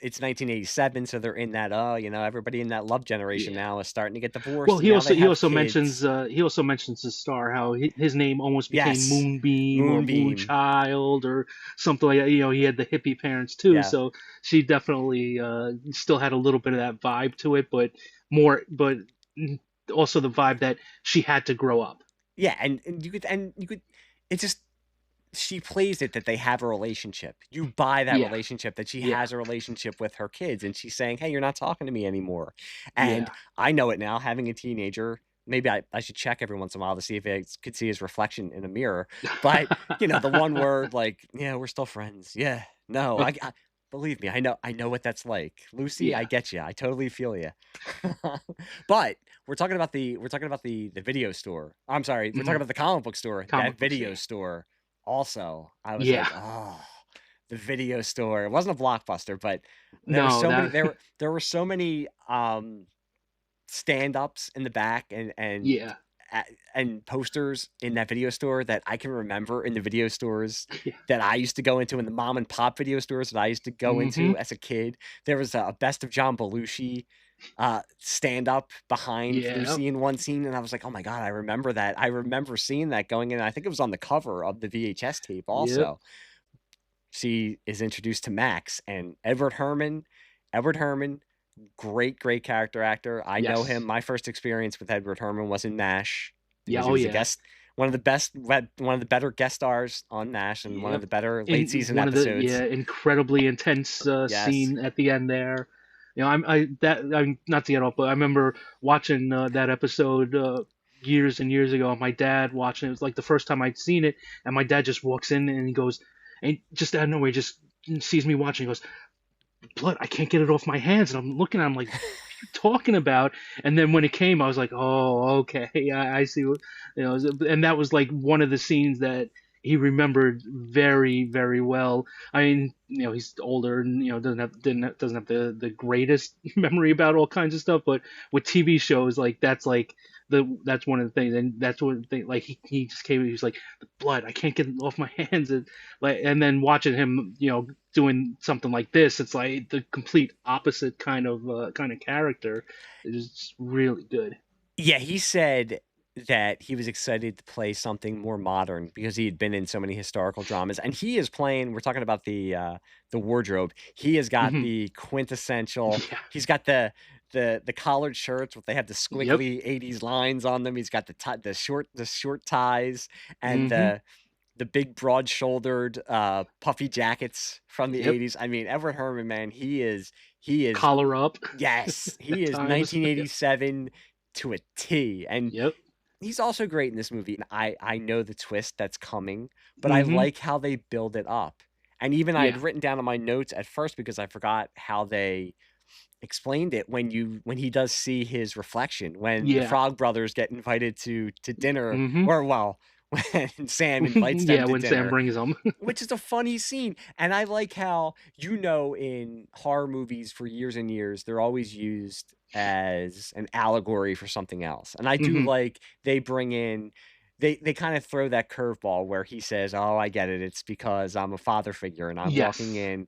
it's 1987, so they're in that, everybody in that love generation Yeah. now is starting to get Well, divorced, and now they have kids. he also mentions his star, how his name almost became Yes, Moonbeam or Moonbeam. Moonchild or something like that. He had the hippie parents too, Yeah, so she definitely still had a little bit of that vibe to it, but but also the vibe that she had to grow up. yeah, and you could. It's just, she plays it that they have a relationship. You buy that Yeah, relationship, that she yeah, has a relationship with her kids, and she's saying, "Hey, you're not talking to me anymore." And yeah. I know it now, having a teenager. Maybe I should check every once in a while to see if I could see his reflection in a mirror. But the one word like, "Yeah, we're still friends." Yeah, no, I believe me, I know what that's like. Lucy, I Yeah. get you. I totally feel you. But we're talking about the video store. I'm sorry, we're talking Hmm. about the comic book store. That Comic books, video yeah, store also, I was yeah. like, "Oh, the video store." It wasn't a Blockbuster, but No, that there were so many stand-ups in the back, yeah, and posters in that video store that I can remember in the video stores yeah. that I used to go into, in the mom and pop video stores that I used to go Hmm. into as a kid. There was a Best of John Belushi stand up behind Yeah, Lucy in one scene, and I was like, "Oh my god, I remember that." I remember seeing that going in. I think it was on the cover of the VHS tape yep. also. She is introduced to Max, and Edward Herman, great character actor. I know him. Yes. My first experience with Edward Herman was in MASH, Yeah. because he Oh was a yeah. guest, one of the better guest stars on MASH, and one of Yep. the better late In season one of the episodes. incredibly intense Yes. scene at the end there. I'm not to get off, but I remember watching that episode years and years ago. My dad watching it. It was like the first time I'd seen it, and my dad just walks in and he goes, and just out of nowhere, he just sees me watching. He goes, "Blood, I can't get it off my hands." And I'm looking at him like, "What are you talking about?" And then when it came, I was like, "Oh, okay, I see." And that was like one of the scenes that he remembered very, very well. I mean, he's older and doesn't have the greatest memory about all kinds of stuff, but with TV shows, like that's one of the things, and that's one of the thing. Like he just came, he was like, "The blood, I can't get it off my hands," and then watching him, doing something like this, it's like the complete opposite kind of character. It's really good. Yeah, he said that he was excited to play something more modern because he had been in so many historical dramas, and he is playing. We're talking about the wardrobe. He has got Hmm. the quintessential. Yeah. He's got the collared shirts, but they have the Yep. squiggly '80s lines on them. He's got the short ties, and Hmm. the big broad-shouldered puffy jackets from the Yep. '80s. I mean, Everett Herman, man, he is. Collar up Yes, he at is times. 1987 to a T, and Yep. he's also great in this movie. And I know the twist that's coming, but I Hmm. like how they build it up. And even I Yeah. had written down in my notes at first, because I forgot how they explained it, when he does see his reflection, when the Yeah. Frog Brothers get invited to dinner, Hmm. or well, when Sam invites them Yeah. to When Sam dinner, brings them. which is a funny scene. And I like how, in horror movies for years and years, they're always used as an allegory for something else. And I do Hmm. like they bring in they kind of throw that curveball where he says, "Oh, I get it. It's because I'm a father figure and I'm walking Yes. in,"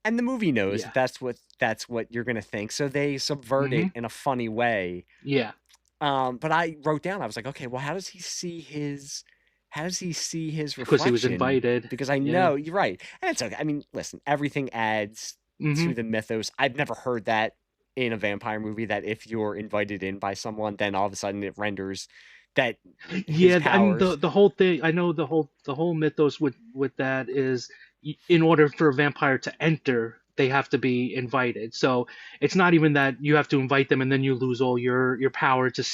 and the movie knows Yeah. that that's what you're gonna think, so they subvert Mm-hmm. it in a funny way. Yeah. But I wrote down, I was like, okay, well, how does he see his Because he was reflection? invited. Because I Yeah. know you're right, and it's okay. I mean, listen, everything adds Mm-hmm. to the mythos. I've never heard that in a vampire movie that if you're invited in by someone, then all of a sudden it renders that his Yeah, I mean powers. the whole thing. I know the whole mythos with that is in order for a vampire to enter, they have to be invited. So it's not even that you have to invite them and then you lose all your power to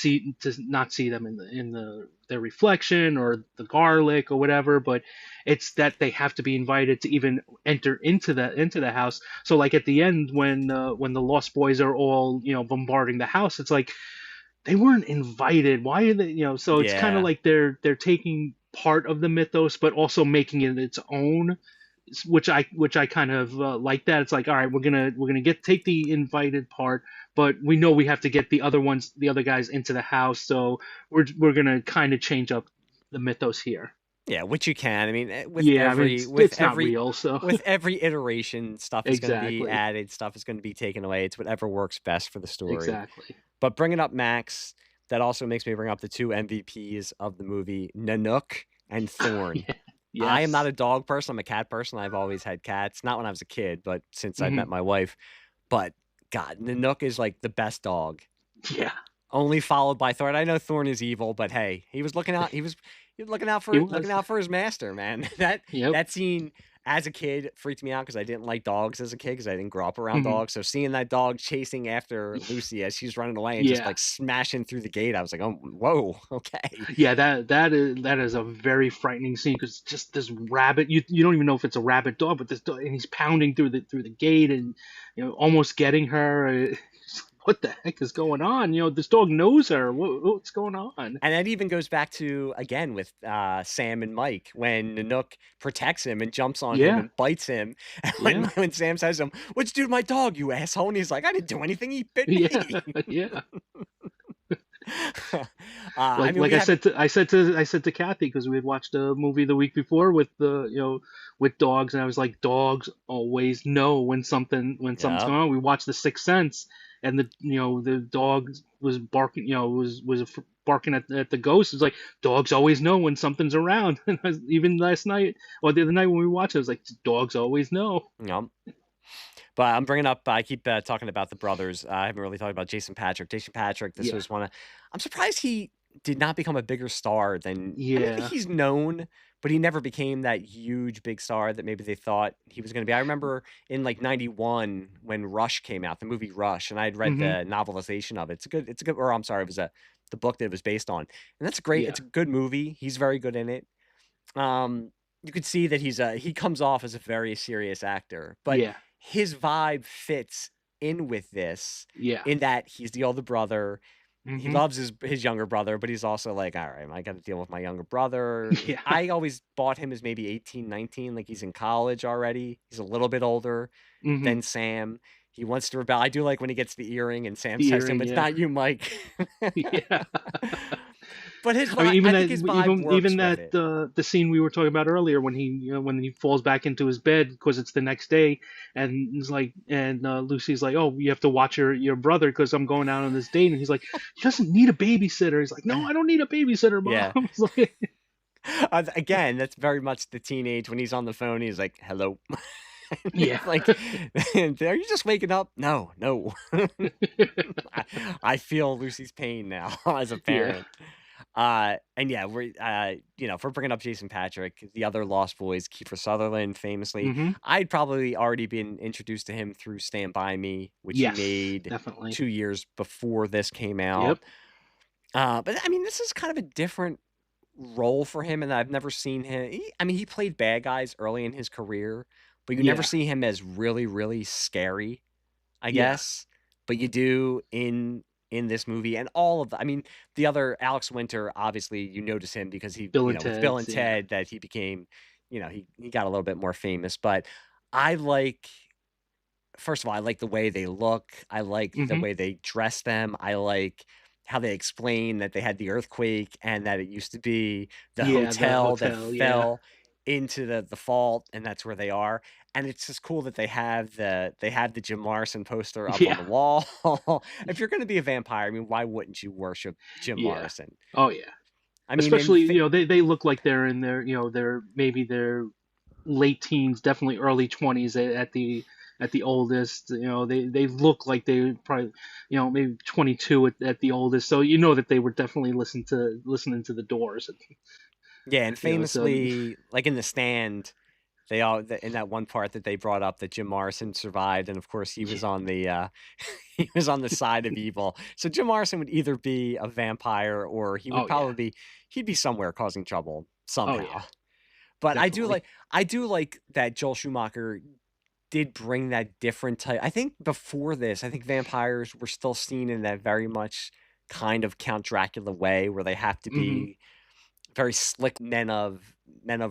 not see them in the their reflection or the garlic or whatever. But it's that they have to be invited to even enter into the house. So like at the end when the Lost Boys are all bombarding the house, it's like they weren't invited. Why are they? So it's kind of Yeah, like they're taking part of the mythos, but also making it its own, which I kind of like that. It's like, all right, we're gonna take the invited part, but we know we have to get the other guys into the house, so we're gonna kind of change up the mythos here. yeah, which you can. I mean, Yeah, I mean it's not real, so with every iteration, stuff is going to be exactly, added, stuff is going to be taken away. It's whatever works best for the story. exactly. But bringing up Max, that also makes me bring up the two MVPs of the movie, Nanook and Thorn. Yeah. I am not Yes. a dog person. I'm a cat person. I've always had cats. Not when I was a kid, but since I met Hmm. my wife. But God, Nanook is like the best dog. Yeah, Only followed by Thorn. I know Thorn is evil, but hey, he was looking out. He was he looking was. out for his master, man. Yep. That scene as a kid freaked me out because I didn't like dogs as a kid because I didn't grow up around Hmm. dogs. So seeing that dog chasing after Lucy as she's running away and just Yeah. like smashing through the gate, I was like, oh, whoa, okay, Yeah, that is a very frightening scene because just this rabbit, you don't even know if it's a rabbit dog, but this dog, and he's pounding through the gate and almost getting her. What the heck is going on? This dog knows her. What's going on? And that even goes back to again with Sam and Mike when Nanook protects him and jumps on him Yeah, and bites him. And yeah, when Sam says to him, "What'd you do to my dog, you asshole?" And he's like, "I didn't do anything. He bit yeah, me." yeah. I mean, Like we I haven't. said to I said to I said to Kathy because we had watched a movie the week before with with dogs, and I was like, dogs always know when something's Yeah. going on. We watched The Sixth Sense, and the dog was barking, barking at the ghost. It's like dogs always know when something's around. And even last night or the other night when we watched it, I was like, dogs always know. Yeah. But I'm bringing up. I keep talking about the brothers. I haven't really talked about Jason Patrick. Jason Patrick. This Yeah, was one of. I'm surprised he did not become a bigger star than. I mean, yeah. he's known, but he never became that huge big star that maybe they thought he was going to be. I remember in like '91 when Rush came out, the movie Rush, and I'd read Hmm. the novelization of it. It's a good. It's a good. Or I'm sorry, it was the book that it was based on, and that's great. Yeah, It's a good movie. He's very good in it. Um, you could see that he comes off as a very serious actor, but yeah, his vibe fits in with this yeah. in that he's the older brother. He Hmm. loves his younger brother, but he's also like, all right, I got to deal with my younger brother. Yeah. I always bought him as maybe 18, 19, like he's in college already. He's a little bit older Hmm. than Sam. He wants to rebel. I do like when he gets the earring and Sam The says to him, earring, "It's yeah. not you, Mike." Yeah. But his I mean, vibe, I think his vibe even works with that it. the scene we were talking about earlier when he falls back into his bed because it's the next day, and it's like, and Lucy's like, oh, you have to watch your brother because I'm going out on this date, and he's like, he doesn't need a babysitter. He's like, no, I don't need a babysitter, mom. Yeah. It's like, Again, that's very much the teenage when he's on the phone, he's like, "Hello." yeah, It's like, "Are you just waking up?" "No, no." I I feel Lucy's pain now as a yeah, parent. And yeah, if we're bringing up Jason Patrick, the other Lost Boys, Kiefer Sutherland, famously, hmm, I'd probably already been introduced to him through Stand By Me, which he yes, made definitely, 2 years before this came yep, out. But I mean, this is kind of a different role for him, and I've never seen him. I mean, he played bad guys early in his career, but you never yeah, see him as really, really scary, I yeah, guess. But you do in this movie and all of the. I mean, the other Alex Winter, obviously, you notice him because he, Bill and with Bill Ted's, and yeah, Ted, that he became, he got a little bit more famous. But I like. First of all, I like the way they look. I like the hmm, way they dress them. I like how they explain that they had the earthquake and that it used to be the Yeah, the hotel that hotel. Yeah, fell into the fault, and that's where they are. And it's just cool that they have the Jim Morrison poster up on yeah, the wall. If you're going to be a vampire, I mean, why wouldn't you worship Jim yeah. Morrison? Oh yeah. I mean, Especially, they look like they're in their, they're maybe their late teens, definitely early 20s at the oldest. They look like they probably, maybe 22 at the oldest. So that they were definitely listening to the Doors. yeah, and So famously, like in the stand, they all in that one part that they brought up that Jim Morrison survived, and of course he was on the he was on the side of evil. So Jim Morrison would either be a vampire or he would oh yeah, probably he'd be somewhere causing trouble oh yeah, somehow. But definitely. I do like that Joel Schumacher did bring that different type. I think before this, I think vampires were still seen in that very much kind of Count Dracula way where they have to Hmm. be very slick men of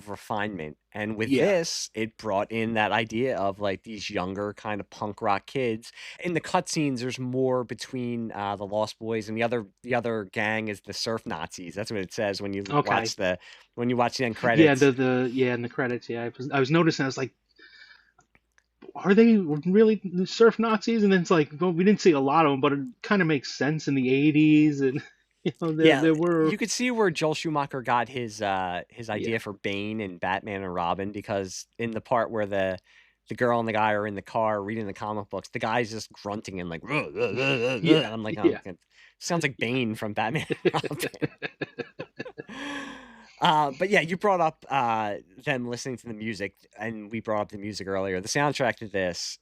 refinement. And with Yeah. this, it brought in that idea of like these younger kind of punk rock kids. In the cutscenes, there's more between the Lost Boys and the other gang is the Surf Nazis. That's what it says Okay. when you watch the end Yeah, credits. in the credits. Yeah, I was noticing. I was like, are they really the surf Nazis? And then it's like, well, we didn't see a lot of them, but it kind of makes sense in the '80s, and Yeah, there were. you could see where Joel Schumacher got his Yeah, idea for Bane and Batman and Robin because in the part where the girl and the guy are in the car reading the comic books, the guy's just grunting and like, and yeah, I'm like, oh, yeah, it sounds like yeah. Bane from Batman and Robin. But yeah, you brought up them listening to the music, and we brought up the music earlier. The soundtrack to this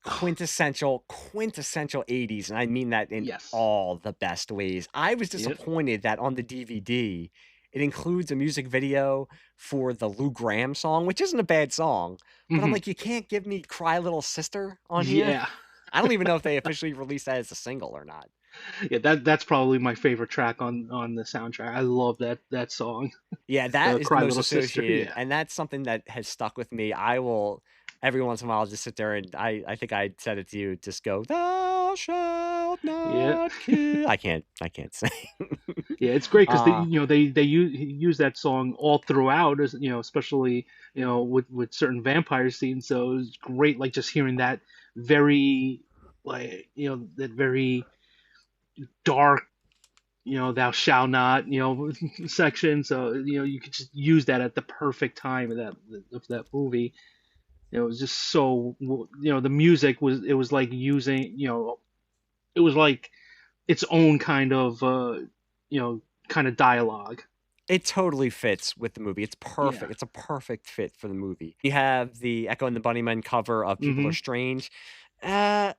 quintessential 80s, and I mean that in Yes. all the best ways. I was Yep. disappointed that on the DVD it includes a music video for the Lou Gramm song, which isn't a bad song, but I'm Hmm. like, you can't give me Cry Little Sister on here. Yeah. I don't even know if they officially released that as a single or not. Yeah. That's probably my favorite track on the soundtrack. I love that song. Yeah, that The is the Cry most Little Sister. associated, Yeah. and that's something that has stuck with me. I will every once in a while just sit there and I think I said it to you, just go, "Thou shalt Yeah. not kill." I can't sing. Yeah, it's great because Uh, they use that song all throughout, especially with certain vampire scenes. So it's great, like just hearing that very that very dark, thou shalt not, section. So you could just use that at the perfect time of that movie. It was just so the music was like using it was like its own kind of kind of dialogue. it totally fits with the movie. It's Yeah. perfect. It's a perfect fit for the movie. We have the Echo and the Bunnymen cover of People Are Hmm. Strange. Uh,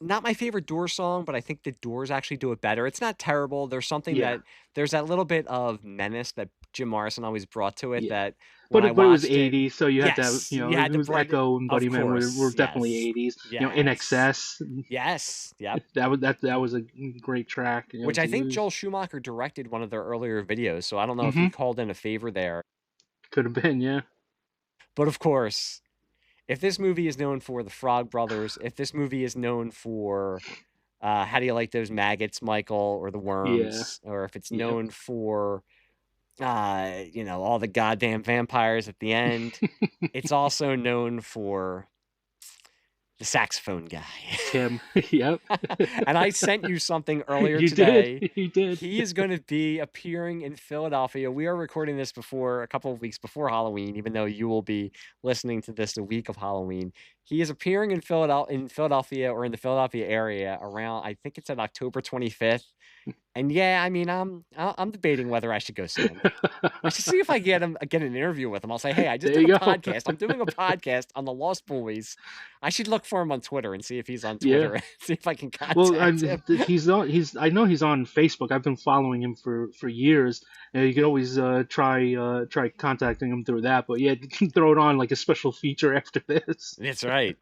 Not my favorite Doors song, but I think the Doors actually do it better. It's not terrible. Yeah. There's that little bit of menace that Jim Morrison always brought to it Yeah. that when I But it was watched it, 80s, so you had to have, yes, you it had to was bring, Echo and of Buddyman were course, definitely yes, 80s. In yes, excess. yes, yep. That was a great track, Which to I think use. Joel Schumacher directed one of their earlier videos, so I don't know if he Hmm. called in a favor there. Could have been, yeah. But of course, if this movie is known for the Frog Brothers, if this movie is known for how do you like those maggots, Michael, or the Yeah. worms, or if it's Yep. known for all the goddamn vampires at the end, it's also known for the saxophone guy. Tim. Yep. And I sent you something earlier You did. today. You did. He is going to be appearing in Philadelphia. We are recording this before a couple of weeks before Halloween, even though you will be listening to this the week of Halloween. He is appearing in Philadelphia or in the Philadelphia area around, I think it's at October 25th. And yeah, I mean, I'm debating whether I should go see him. I should see if I get an interview with him. I'll say, hey, I just There did a you go. podcast. I'm doing a podcast on the Lost Boys. I should look for him on Twitter and see if he's on Yeah. Twitter and see if I can Well, contact him. I know he's on Facebook. I've been following him for years. You can always try contacting him through that. But yeah, you can throw it on like a special feature after this. That's right.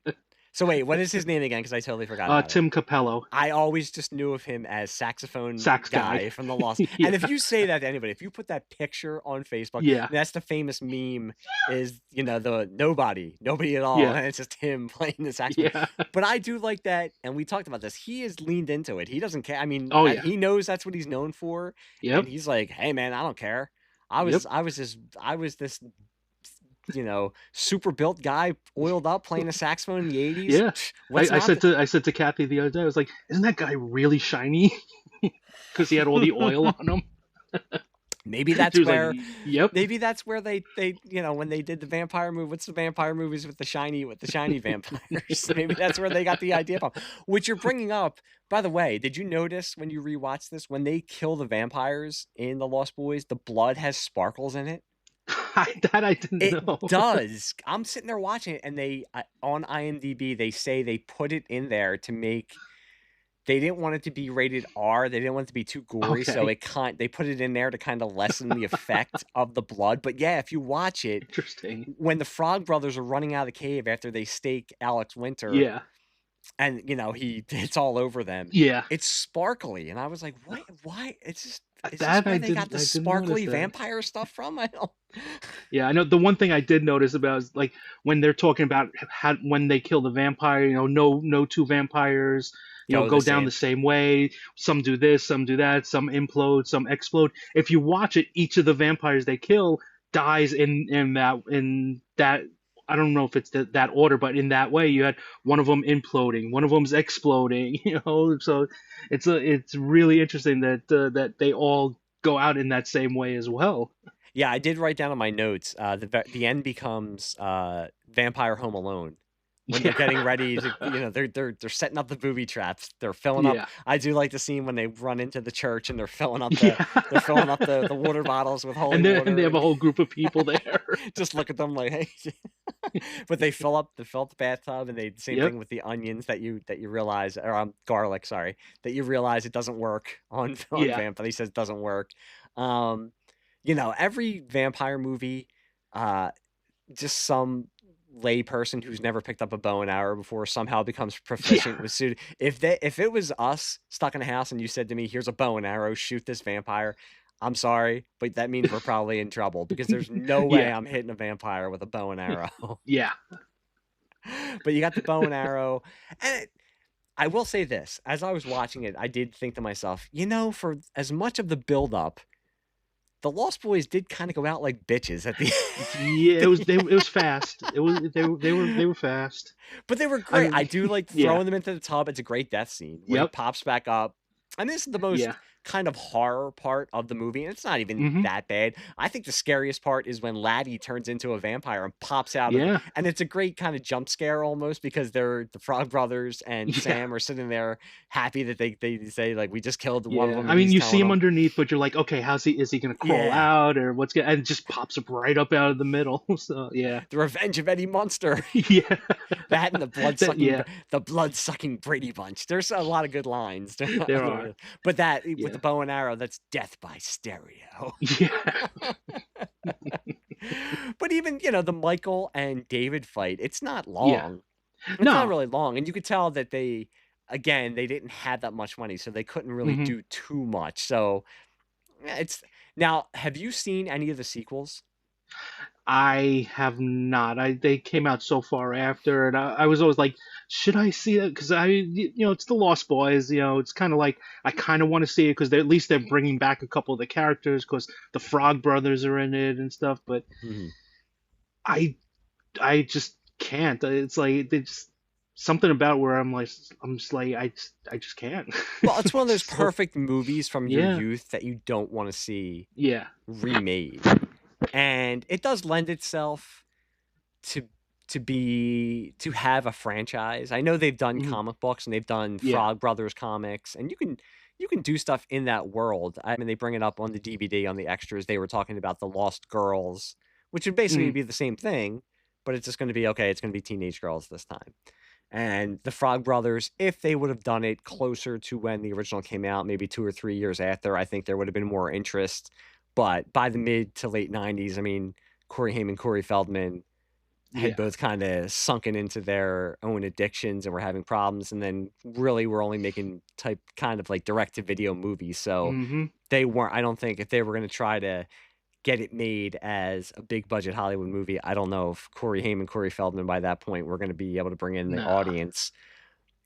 So wait, what is his name again? Because I totally forgot about it. Tim Capello. I always just knew of him as saxophone Sax guy guy. from The Lost. Yeah. And if you say that to anybody, if you put that picture on Facebook, Yeah. that's the famous meme is, the nobody at all. Yeah. And it's just him playing the saxophone. Yeah. But I do like that. And we talked about this. He has leaned into it. He doesn't care. I mean, Oh, yeah. he knows that's what he's known for. Yep. And he's like, hey man, I don't care. I was this super built guy, oiled up, playing a saxophone in the 80s. Yeah. I said to Kathy the other day, I was like, isn't that guy really shiny? Because he had all the oil on him. Maybe that's where. Like, yep. Maybe that's where they when they did the vampire movie. What's the vampire movies with the shiny vampires? Maybe that's where they got the idea from. Which you're bringing up, by the way. Did you notice when you rewatch this, when they kill the vampires in The Lost Boys, the blood has sparkles in it? I didn't know. It does. I'm sitting there watching it, and they on IMDb they say they put it in there to make. They didn't want it to be rated R. They didn't want it to be too gory, so they put it in there to kind of lessen the effect of the blood. But yeah, if you watch it, interesting. When the Frog Brothers are running out of the cave after they stake Alex Winter, yeah, and it's all over them. Yeah, it's sparkly, and I was like, what? Why? It's just. Is that this where they got the sparkly vampire stuff from? I don't. Yeah, I know. The one thing I did notice about is like when they're talking about when they kill the vampire, no two vampires, go down the same way. Some do this, some do that, some implode, some explode. If you watch it, each of the vampires they kill dies in that. I don't know if it's that order, but in that way, you had one of them imploding, one of them's exploding. So it's really interesting that they all go out in that same way as well. Yeah, I did write down on my notes. The end becomes Vampire Home Alone when they're getting ready to, they're setting up the booby traps. They're filling up. I do like the scene when they run into the church and they're filling up the water bottles with holy water. And they have a whole group of people there. Just look at them like, hey. But they fill up the bathtub, and same thing with the onions that you realize, or garlic, sorry, that you realize it doesn't work on Vampire. He says it doesn't work. Every vampire movie, just some lay person who's never picked up a bow and arrow before somehow becomes proficient with suit. If it was us stuck in a house and you said to me, here's a bow and arrow, shoot this vampire, I'm sorry, but that means we're probably in trouble, because there's no way I'm hitting a vampire with a bow and arrow. Yeah. But you got the bow and arrow, and I will say this, as I was watching it, I did think to myself, for as much of the build-up, the Lost Boys did kind of go out like bitches at the end. Yeah, it was fast. They were fast. But they were great. I do like throwing them into the tub. It's a great death scene where it pops back up. And this is the most kind of horror part of the movie, and it's not even that bad. I think the scariest part is when Laddie turns into a vampire and pops out and it's a great kind of jump scare almost, because they're the Frog Brothers and Sam are sitting there happy that they say like, we just killed one of them. I mean, you see him underneath, but you're like, okay, is he gonna crawl out, or what's gonna, and it just pops up right up out of the middle. So the Revenge of Eddie Munster. That and the blood sucking Brady Bunch. There's a lot of good lines. There are. But that with the bow and arrow, that's death by stereo. But even the Michael and David fight, it's not long. It's not really long, and you could tell that they didn't have that much money, so they couldn't really do too much. So now, have you seen any of the sequels? I have not. They came out so far after, and I was always like, should I see it? Because it's the Lost Boys. It's kind of like I kind of want to see it because at least they're bringing back a couple of the characters, because the Frog Brothers are in it and stuff. But I just can't. It's like it's something about where I'm just like I just can't. Well, it's one of those perfect movies from your youth that you don't want to see remade. And it does lend itself to have a franchise. I know they've done comic books and they've done Frog Brothers comics, and you can do stuff in that world. I mean, they bring it up on the DVD on the extras. They were talking about the Lost Girls, which would basically be the same thing, but it's just going to be it's going to be teenage girls this time. And the Frog Brothers, if they would have done it closer to when the original came out, maybe 2 or 3 years after, I think there would have been more interest. But by the mid to late 90s, I mean, Corey Haim and Corey Feldman had Yeah. both kind of sunken into their own addictions and were having problems, and then really were only making type kind of like direct to video movies. So Mm-hmm. they weren't. I don't think if they were going to try to get it made as a big budget Hollywood movie, I don't know if Corey Haim and Corey Feldman by that point were going to be able to bring in the Nah. audience.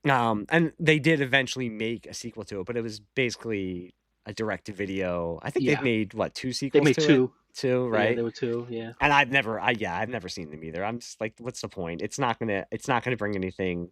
And they did eventually make a sequel to it, but it was basically a direct to video. I think they've Yeah. made what, two They sequels made to it? two. Two, Yeah, right? there were two. Yeah. And I've never seen them either. I'm just like, what's the point? It's not gonna bring anything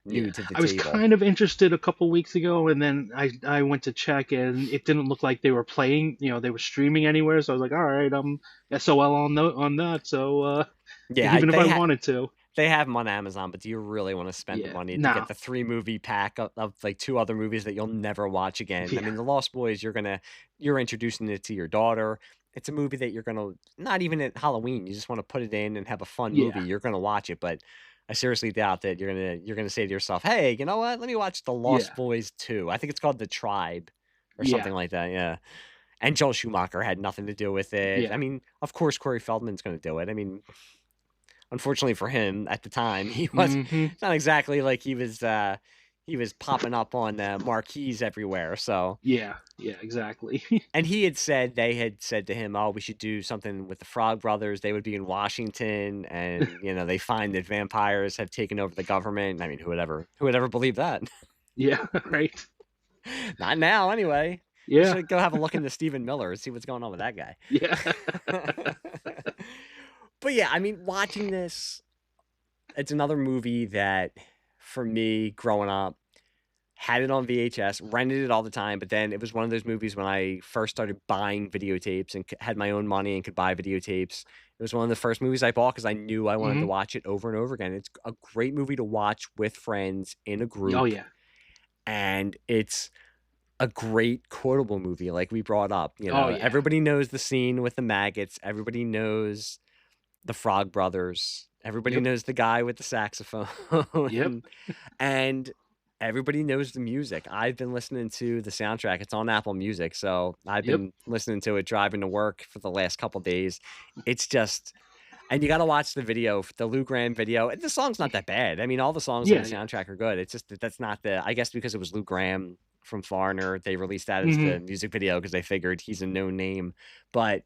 Yeah. new to the I was table. kind of interested a couple weeks ago, and then I went to check, and it didn't look like they were playing. They were streaming anywhere. So I was like, all right, I'm SOL on that. So Yeah, even if I wanted to. they have them on Amazon, but do you really want to spend the Yeah. money to get No. the 3 movie pack of like 2 other movies that you'll never watch again? I Yeah. mean, The Lost Boys, you're introducing it to your daughter. It's a movie that you're gonna, not even at Halloween, you just want to put it in and have a fun Yeah. movie. You're gonna watch it, but I seriously doubt that you're gonna say to yourself, "Hey, you know what? Let me watch The Yeah. Lost Boys 2." I think it's called The Tribe or Yeah. something like that. Yeah. And Joel Schumacher had nothing to do with it. I Yeah. mean, of course, Corey Feldman's going to do it. I mean, unfortunately for him at the time, Mm-hmm. it's not exactly like he was popping up on marquees everywhere. So, Yeah. Yeah. Exactly. and they had said to him, "Oh, we should do something with the Frog Brothers. They would be in Washington, and they find that vampires have taken over the government." I mean, who would ever believe that? Yeah. Right. Not now, anyway. You Yeah. should go have a look into Stephen Miller and see what's going on with that guy. Yeah. But yeah, I mean, watching this, it's another movie that, for me, growing up, had it on VHS, rented it all the time. But then it was one of those movies when I first started buying videotapes and had my own money and could buy videotapes. It was one of the first movies I bought because I knew I wanted to Mm-hmm. watch it over and over again. It's a great movie to watch with friends in a Oh group, yeah. and it's a great quotable movie, like we brought up. Oh yeah. Everybody knows the scene with the maggots. Everybody knows the Frog Brothers. Everybody Yep. knows the guy with the saxophone. Yep. And everybody knows the music. I've been listening to the soundtrack. It's on Apple Music, so I've Yep. been listening to it driving to work for the last couple days. It's just, and you got to watch the video, the Lou Gramm video. The song's not that bad. I mean, all the songs on Yeah. the Yeah. soundtrack are good. It's just that's not I guess because it was Lou Gramm from Foreigner, they released that as Mm-hmm. the music video because they figured he's a known name. But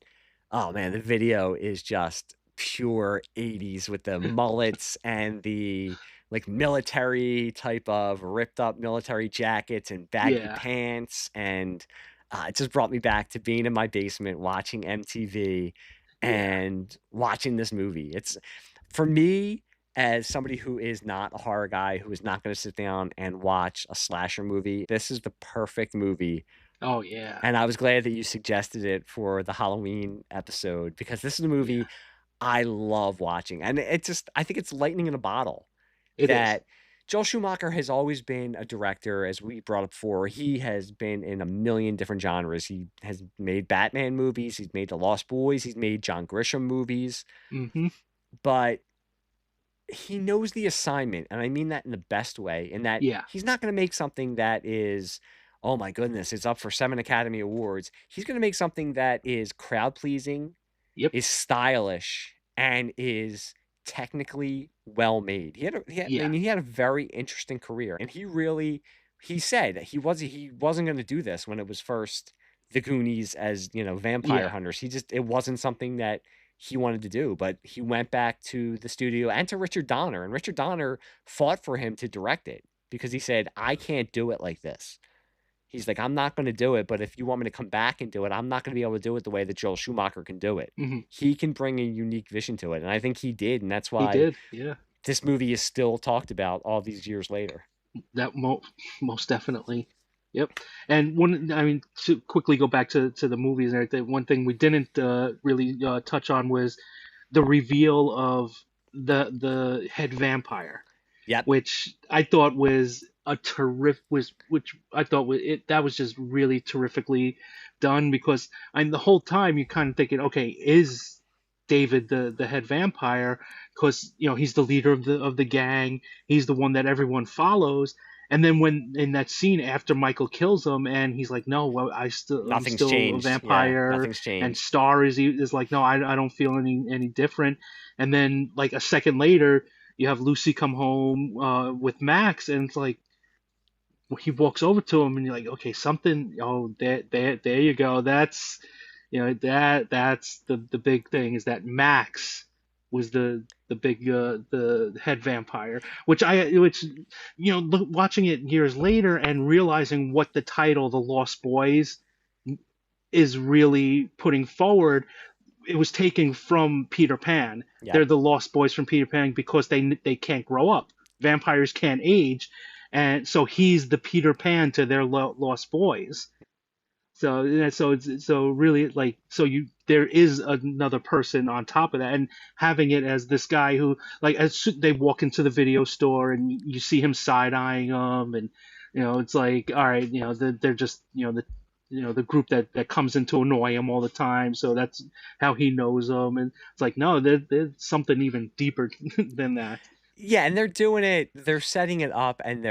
oh man, the video is just pure 80s with the mullets and the like military type of ripped up military jackets and baggy Yeah. pants, and it just brought me back to being in my basement watching MTV Yeah. and watching this movie. It's, for me, as somebody who is not a horror guy, who is not going to sit down and watch a slasher movie, this is the perfect movie. Oh yeah. And I was glad that you suggested it for the Halloween episode, because this is a Yeah. movie I love watching. And I think it's lightning in a bottle It is. that Joel Schumacher has always been a director, as we brought up before. He has been in a million different genres. He has made Batman movies, he's made The Lost Boys, he's made John Grisham movies, Mm-hmm. but he knows the assignment, and I mean that in the best way, in that Yeah. he's not going to make something that is, oh my goodness, it's up for 7 Academy Awards. He's going to make something that is crowd pleasing, Yep. is stylish, and is technically well made. I Yeah. mean, he had a very interesting career, and he said that he wasn't going to do this when it was first the Goonies as, vampire Yeah. hunters. It wasn't something that he wanted to do, but he went back to the studio and to Richard Donner, and Richard Donner fought for him to direct it because he said, "I can't do it like this." He's like, "I'm not going to do it, but if you want me to come back and do it, I'm not going to be able to do it the way that Joel Schumacher can do it." Mm-hmm. He can bring a unique vision to it, and I think he did, and that's He why did. Yeah. this movie is still talked about all these years later. That most definitely. Yep. And to quickly go back to the movies and everything, one thing we didn't really touch on was the reveal of the head vampire. Yep. Which I thought was which I thought that was just really terrifically done, because the whole time you're kind of thinking, okay, is David the head vampire? Because he's the leader of the gang, he's the one that everyone follows, And then when in that scene after Michael kills him, and he's like, "No, well, I'm Nothing's still a changed. Yeah, vampire," nothing's and changed. Star is like, "No, I don't feel any different." And then like a second later, you have Lucy come home with Max, and it's like he walks over to him, and you're like, "Okay, something. Oh, there you go. That's that's the big thing is that Max was the big the head vampire, which watching it years later and realizing what the title The Lost Boys is really putting forward. It was taken from Peter Pan. Yep. They're the Lost Boys from Peter Pan because they can't grow up. Vampires can't age, and so he's the Peter Pan to their Lost Boys. So yeah, so really like so you there is another person on top of that, and having it as this guy who like as they walk into the video store and you see him side eyeing them, and it's like all right, they're just the group that comes in to annoy him all the time, so that's how he knows them, and it's like no, there's something even deeper than that. Yeah, and they're doing it, they're setting it up, and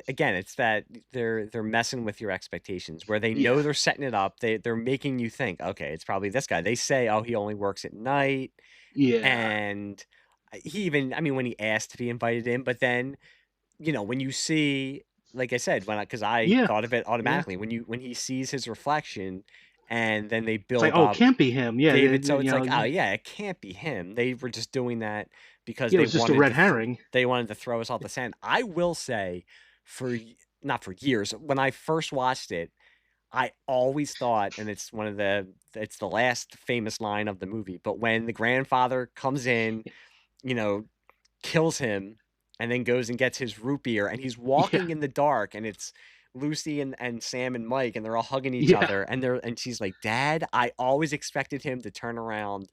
again, it's that they're messing with your expectations where they know Yeah, they're setting it up. They're making you think, okay, it's probably this guy. They say, oh, he only works at night. yeah, And he even, I mean, when he asked to be invited in, but then, when you see, like I said, because I yeah, thought of it yeah. automatically, when he sees his reflection and then they It's like build oh, it up can't be him. Yeah, David, so it's like, oh yeah, yeah, it can't be him. They were just doing that because it was just a red herring. they wanted to throw us off the sand. I will say, not for years, when I first watched it, I always thought, and it's the last famous line of the movie, but when the grandfather comes in, you know, kills him, and then goes and gets his root beer, and he's Yeah, walking in the dark, and it's Lucy and Sam and Mike, and they're all hugging each yeah, other, and she's like, Dad, I always expected him to turn around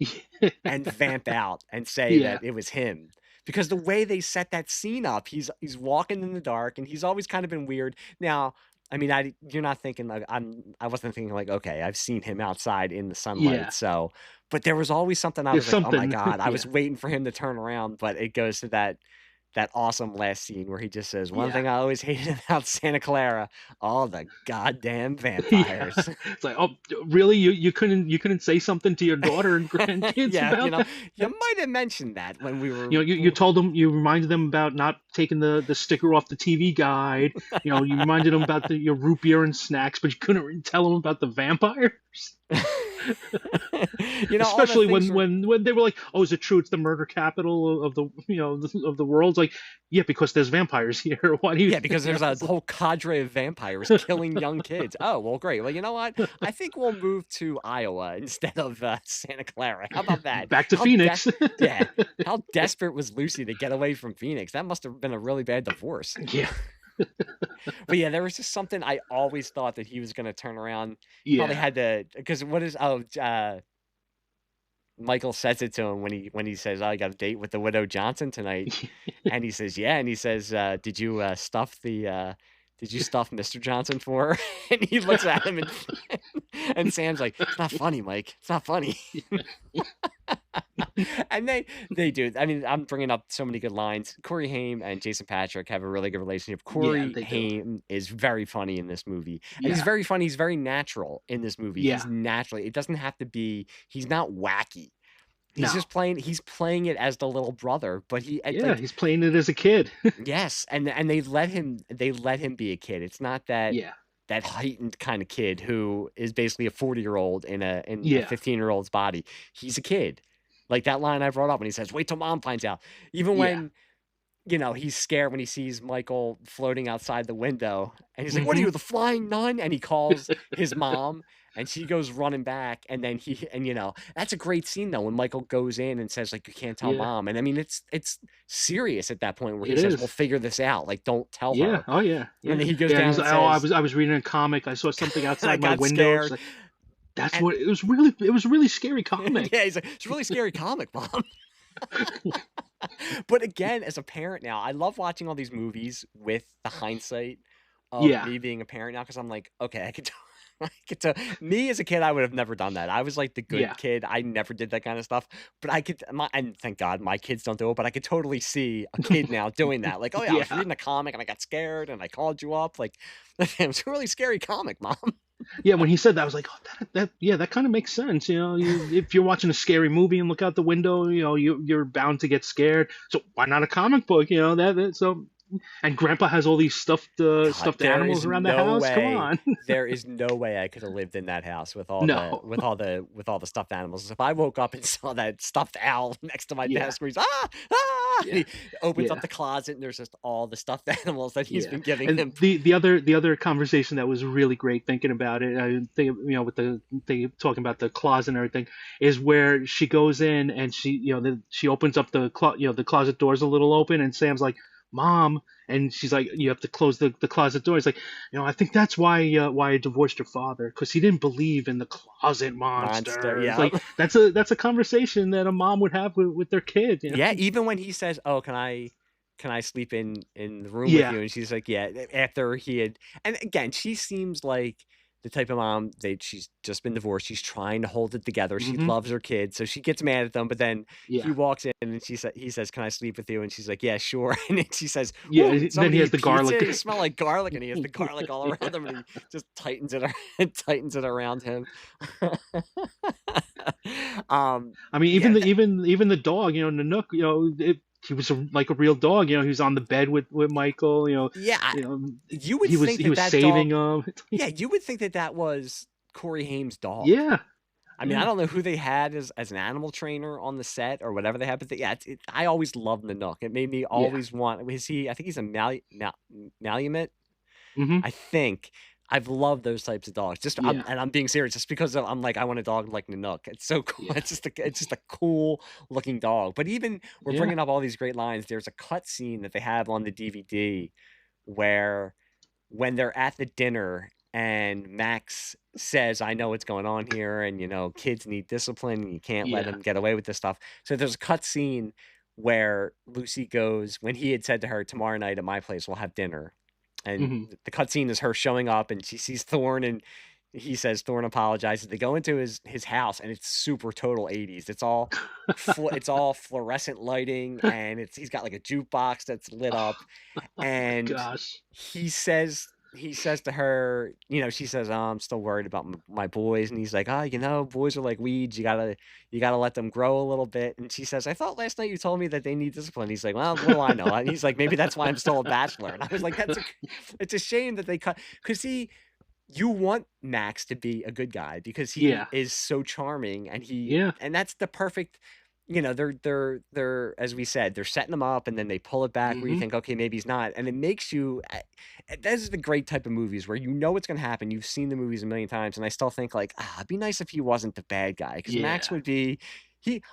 and vamp out and say yeah, that it was him. Because the way they set that scene up, he's walking in the dark, and he's always kind of been weird. Now, I mean, you're not thinking like I wasn't thinking like, okay, I've seen him outside in the sunlight, yeah. so. But there was always something I There's was like, oh my something. God, I Yeah, was waiting for him to turn around, but it goes to that awesome last scene where he just says, one yeah, thing I always hated about Santa Clara, all the goddamn yeah. vampires. It's like oh, really? You couldn't say something to your daughter and grandkids Yeah, about that? you might have mentioned that when we were. You told them, you reminded them about not taking the sticker off the TV guide. You reminded them about your root beer and snacks, but you couldn't tell them about the vampires. All the Especially things when, were. when they were like, "Oh, is it true? It's the murder capital of the of the world." It's like, yeah, because there's vampires here. Why do you? Yeah, because there's a It's whole cadre of vampires killing young kids. Oh, well, great. Well, you know what? I think we'll move to Iowa instead of Santa Clara. How about that? back to Phoenix. Yeah. How desperate was Lucy to get away from Phoenix? That must have been a really bad divorce. Yeah, But yeah, there was just something I always thought that he was going to turn around. He probably yeah, had to, because Michael says it to him when he says, "Oh, I got a date with the widow Johnson tonight," and he says, "Yeah," and he says, did you stuff Mr. Johnson for her?" And he looks at him, and Sam's like, "It's not funny, Mike. It's not funny." And they do. I mean, I'm bringing up so many good lines. Corey Haim and Jason Patrick have a really good relationship. yeah. Corey They do. Haim is very funny in this movie, and he's Yeah, very funny. He's very natural in this movie. yeah. He's naturally. It doesn't have to be. He's not wacky. He's No, just playing. He's playing it as the little brother, but yeah. like He's playing it as a kid. yes, and they let him. They let him be a kid. It's not Yeah, that heightened kind of kid who is basically a 40-year-old in a yeah, 15-year-old's body. He's a kid. Like that line I brought up when he says, "Wait till mom finds out." Even yeah. when, he's scared when he sees Michael floating outside the window and he's like, "What are Hmm. you, the flying nun?" And he calls his mom and she goes running back, and then that's a great scene though when Michael goes in and says like, "You can't tell Yeah, mom." And I mean, it's serious at that point where he it says, "We'll is. figure this out. Like, don't tell Yeah. her." Oh yeah. And Yeah. then he goes Yeah. And down he's and like, oh, says, I was reading a comic. I saw something I outside my got window. It's scared. like that's And what it was. It was a really scary comic. yeah, he's like, "It's a really scary comic, mom." But again, as a parent now, I love watching all these movies with the hindsight of Yeah. me being a parent now, because I'm like, okay, Me as a kid, I would have never done that. I was like the good Yeah. kid. I never did that kind of stuff. But and thank God my kids don't do it. But I could totally see a kid now doing that. Like, oh yeah, I was Yeah. reading a comic and I got scared and I called you up. Like, it was a really scary comic, Mom. Yeah, when he said that, I was like, oh, that kind of makes sense. You know, if you're watching a scary movie and look out the window, you know, you're bound to get scared. So why not a comic book? You know so. And Grandpa has all these stuffed God, stuffed animals around the house. Come on. there is no way I could have lived in that house with all the No. stuffed animals. If I woke up and saw that stuffed owl next to my Yeah. desk, where he's and Yeah. he opens Yeah. up the closet and there's just all the stuffed animals that he's Yeah. been giving And him. the other conversation that was really great thinking about it, I think, you know, with the they talking about the closet and everything, is where she goes in and she, you know, she opens up the the closet doors a little open, and Sam's like, Mom, and she's like, you have to close the closet door. He's like, you know, I think that's why I divorced your father, because he didn't believe in the closet monster. It's Yeah. like that's a conversation that a mom would have with their kid. You know? Yeah, even when he says, "Oh, can I sleep in the room with Yeah. you?" and she's like, "Yeah," after he had, and again, she seems like the type of mom she's just been divorced. She's trying to hold it together. She Hmm. loves her kids, so she gets mad at them. But then he Yeah. walks in and he says, "Can I sleep with you?" And she's like, "Yeah, sure." And then she says, Yeah. "Whoa, did Then he somebody has eat the pizza? garlic. You smell like garlic." And he has the garlic all around him, and he just tightens it tightens it around him. I mean, Yeah, even the dog, you know, Nanook, you know, he was like a real dog. You know, he was on the bed with Michael. yeah. You know, You would think he that was that saving dog. him. Yeah, you would think that that was Corey Haim's dog. Yeah, I mean, I yeah, don't know who they had as an animal trainer on the set or whatever they had, but I always loved Nanook. It made me yeah. always want. I think he's a Malamute. Hmm. I think I've loved those types of dogs. Yeah, And I'm being serious, just because I'm like I want a dog like Nanook. It's so cool. yeah, It's just a cool looking dog. But even we're yeah, bringing up all these great lines. There's a cut scene that they have on the DVD where when they're at the dinner and Max says, "I know what's going on here, and you know, kids need discipline, and you can't let yeah. them get away with this stuff." So there's a cut scene where Lucy goes, when he had said to her, "Tomorrow night at my place we'll have dinner," and Hmm. the cut scene is her showing up and she sees Thorne, and he says Thorne apologizes. They go into his house and it's super total 80s. It's all fluorescent lighting, and he's got like a jukebox that's lit up, and Gosh. he says to her, you know, she says, "Oh, I'm still worried about my boys," and he's like, "Oh, you know, boys are like weeds. You gotta let them grow a little bit." And she says, "I thought last night you told me that they need discipline." He's like, "Well, what do I know?" And he's like, "Maybe that's why I'm still a bachelor." And I was like, it's a shame that they cut, because you want Max to be a good guy because he Yeah, is so charming, and yeah. that's the perfect, you know, they're as we said, they're setting him up and then they pull it back where you Hmm. think, okay, maybe he's not, and it makes you. This is the great type of movies where you know what's going to happen. You've seen the movies a million times, and I still think like, it'd be nice if he wasn't the bad guy, because Max Yeah, would be.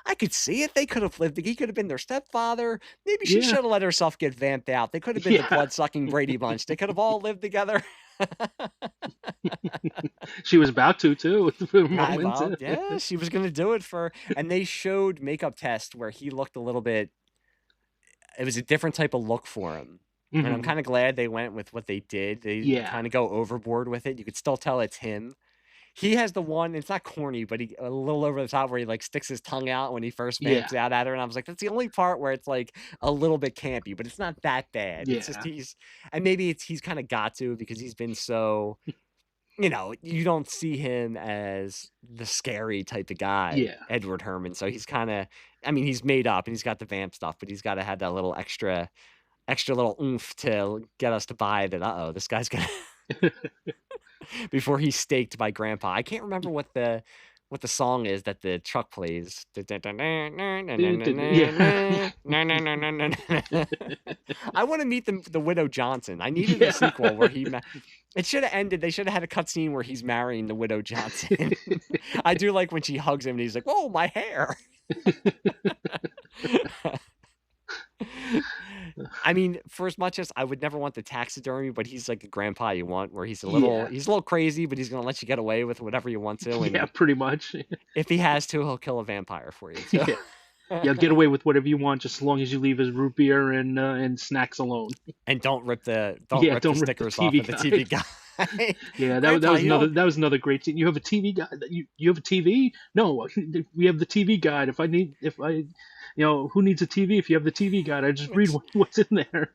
I could see it. They could have lived. He could have been their stepfather. Maybe she yeah, should have let herself get vamped out. They could have been the yeah. blood sucking Brady Bunch. They could have all lived together. She was about to too for a I moment. well, yeah, she was gonna do it and they showed makeup tests where he looked a little bit. It was a different type of look for him, and I'm Hmm. kind of glad they went with what they did. They Yeah, kind of go overboard with it. You could still tell it's him. He has the one. It's not corny, but he a little over the top where he like sticks his tongue out when he first yeah, vamps out at her, and I was like, that's the only part where it's like a little bit campy, but it's not that bad. It's just yeah, and maybe he's kind of got to, because he's been so, you know, you don't see him as the scary type of guy, yeah. Edward Herman. So he's kind of, I mean, he's made up and he's got the vamp stuff, but he's got to have that little extra little oomph to get us to buy that. This guy's gonna before he's staked by Grandpa. I can't remember what the song is that the truck plays. Yeah. I want to meet the Widow Johnson. I needed a Yeah. sequel where it should have ended. They should have had a cutscene where he's marrying the Widow Johnson. I do like when she hugs him and he's like, "Oh, my hair." I mean, for as much as I would never want the taxidermy, but he's like a grandpa you want, where Yeah. he's a little crazy, but he's gonna let you get away with whatever you want to, Yeah, and pretty much. if he has to, he'll kill a vampire for you too. Yeah. Yeah, get away with whatever you want, just as long as you leave his root beer and snacks alone. And don't Yeah, rip the don't rip the stickers off TV of the TV guide. guide. Yeah, Grandpa, you know, that was another great scene. You have a TV guide. You have a TV? No, we have the TV guide. If I, who needs a TV if you have the TV guide? I just read which what's in there.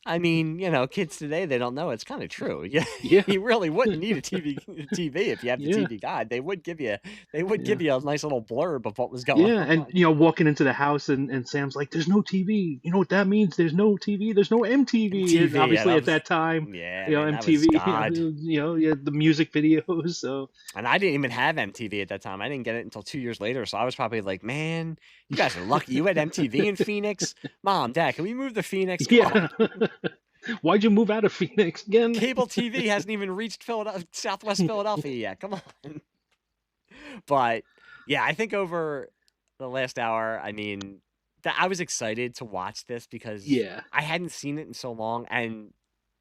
I mean, kids today, they don't know. It's kind of true. Yeah, Yeah, you really wouldn't need a TV if you have the yeah, TV guide. They would yeah. give you a nice little blurb of what was going Yeah, and on. walking into the house and Sam's like, "There's no TV." You know what that means? There's no TV. There's no MTV. And MTV, yeah, obviously, that at was, that time, yeah, man, that was MTV. God. Yeah, the music videos. So And I didn't even have MTV at that time. I didn't get it until 2 years later. So I was probably like, man, you guys are lucky. You had MTV in Phoenix. Mom, Dad, can we move to Phoenix? Come on. yeah, why'd you move out of Phoenix again? Cable TV hasn't even reached Southwest Philadelphia yet. Come on. But yeah, I think over the last hour, I mean, I was excited to watch this because Yeah, I hadn't seen it in so long, and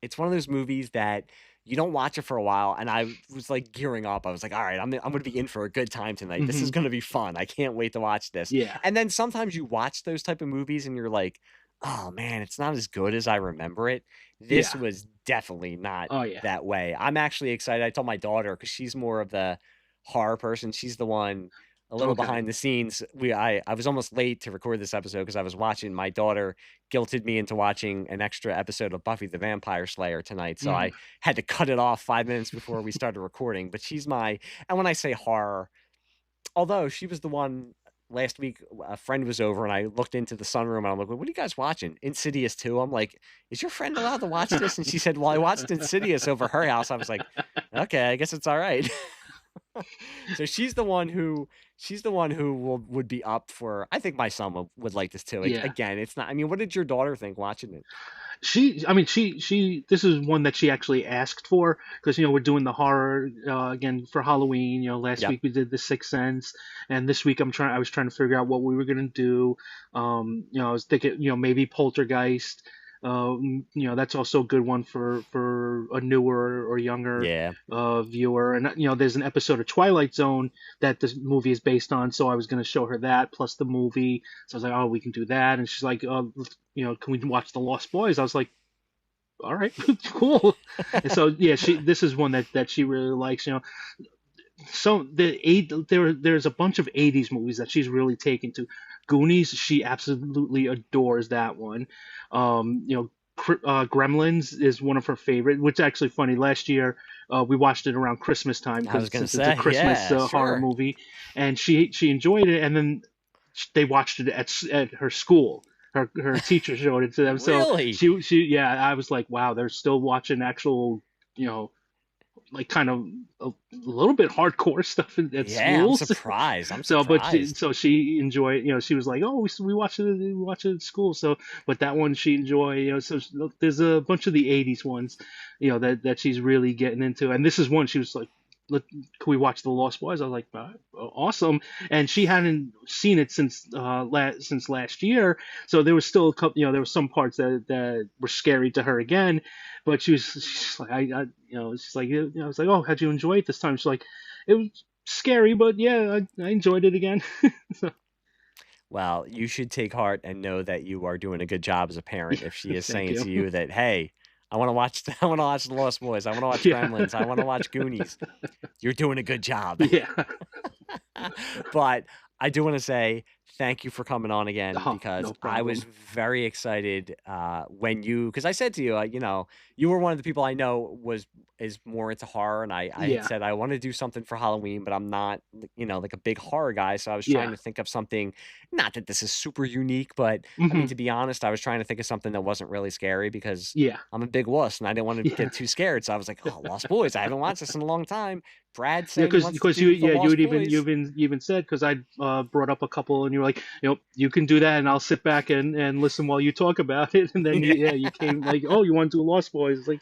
it's one of those movies that you don't watch it for a while. And I was like gearing up. I was like, all right, I'm going to be in for a good time tonight. This is hmm going to be fun. I can't wait to watch this. yeah, And then sometimes you watch those type of movies and you're like, oh man, it's not as good as I remember it. This yeah. was definitely not Oh yeah. that way. I'm actually excited. I told my daughter because she's more of the horror person. She's the one a little Okay. behind the scenes. I was almost late to record this episode because I was watching. My daughter guilted me into watching an extra episode of Buffy the Vampire Slayer tonight, so Mm. I had to cut it off 5 minutes before we started recording. But she's my, and when I say horror, although she was the one last week, a friend was over and I looked into the sunroom and I'm like, what are you guys watching? Insidious 2. I'm like, is your friend allowed to watch this? And she said, well, I watched Insidious over her house. I was like, okay, I guess it's all right. So she's the one who would be up for. I think my son would like this too. Yeah. Again, it's not. I mean, what did your daughter think watching it? I mean, this is one that she actually asked for because we're doing the horror again for Halloween. Last Yep. week we did The Sixth Sense, and this week I was trying to figure out what we were gonna do. I was thinking, maybe Poltergeist. That's also a good one for a newer or younger Yeah. viewer. And there's an episode of Twilight Zone that this movie is based on, so I was gonna show her that plus the movie. So I was like, oh, we can do that, and she's like, can we watch The Lost Boys? I was like, all right, cool. And so yeah, this is one that she really likes. So there's a bunch of '80s movies that she's really taken to. Goonies, she absolutely adores that one. Gremlins is one of her favorite, which is actually funny. Last year, we watched it around Christmas time I was because gonna since it's a say, Christmas yeah, horror sure. movie, and she enjoyed it. And then they watched it at her school. Her teacher showed it to them. So Really? yeah, I was like, wow, they're still watching actual, like kind of a little bit hardcore stuff at Yeah, I'm schools. surprised. I'm So, surprised. she enjoyed. She was like, "Oh, we watch it at school." So, but that one she enjoyed. So there's a bunch of the '80s ones, that she's really getting into. And this is one she was like, "Can we watch The Lost Boys?" I was like, "Awesome!" And she hadn't seen it since last year, so there was still a couple. There were some parts that were scary to her again, but she's like, she's like, I was like, "Oh, how'd you enjoy it this time?" She's like, "It was scary, but yeah, I enjoyed it again." So, Well, you should take heart and know that you are doing a good job as a parent if she is thank saying you. to you that, hey, I want to watch I want to watch The Lost Boys. I want to watch Yeah, Gremlins. I want to watch Goonies. You're doing a good job. yeah. But I do want to say thank you for coming on again Oh, because no I was problem. very excited when because I said to you, you were one of the people I know is more into horror, and I had Yeah, said I want to do something for Halloween, but I'm not, like a big horror guy, so I was trying yeah. to think of something. Not that this is super unique, but I mean, hmm to be honest, I was trying to think of something that wasn't really scary because Yeah, I'm a big wuss and I didn't want to yeah. get too scared. So I was like, oh, Lost Boys. I haven't watched this in a long time. Brad Yeah, saying he wants to you do The Lost Boys. you even said because I brought up a couple and you were like, you can do that and I'll sit back and listen while you talk about it. And then you came like, oh, you want to do Lost Boys? It's like,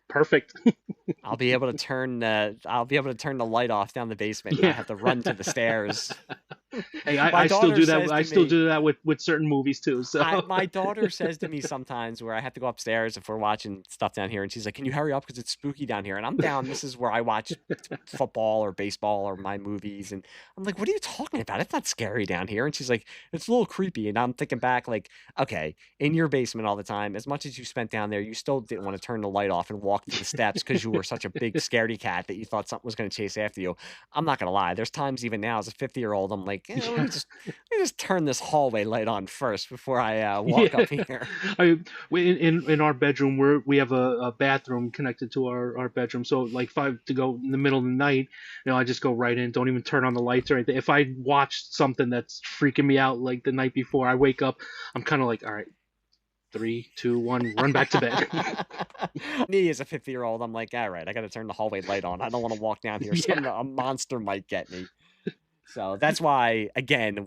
perfect. I'll be able to turn the light off down the basement and not Yeah. have to run to the stairs. Hey, My I still daughter do that. says I to still me, do that with certain movies too. So my daughter says to me sometimes where I have to go upstairs if we're watching stuff down here, and she's like, "Can you hurry up because it's spooky down here?" And I'm down. This is where I watch football or baseball or my movies, and I'm like, "What are you talking about? It's not scary down here." And she's like, "It's a little creepy." And I'm thinking back, like, okay, in your basement all the time, as much as you spent down there, you still didn't want to turn the light off and walk to the steps because you were such a big scaredy cat that you thought something was going to chase after you. I'm not gonna lie. There's times even now as a 50-year-old, I'm like, let me yeah. just turn this hallway light on first before I walk Yeah, up here. in our bedroom we have a bathroom connected to our bedroom. So like if I have to go in the middle of the night, I just go right in. Don't even turn on the lights or anything. If I watched something that's freaking me out like the night before, I wake up, I'm kind of like, all right, 3, 2, 1, run back to bed. Me as a 50-year-old, I'm like, all right, I got to turn the hallway light on. I don't want to walk down here. Yeah. A monster might get me. So that's why, again,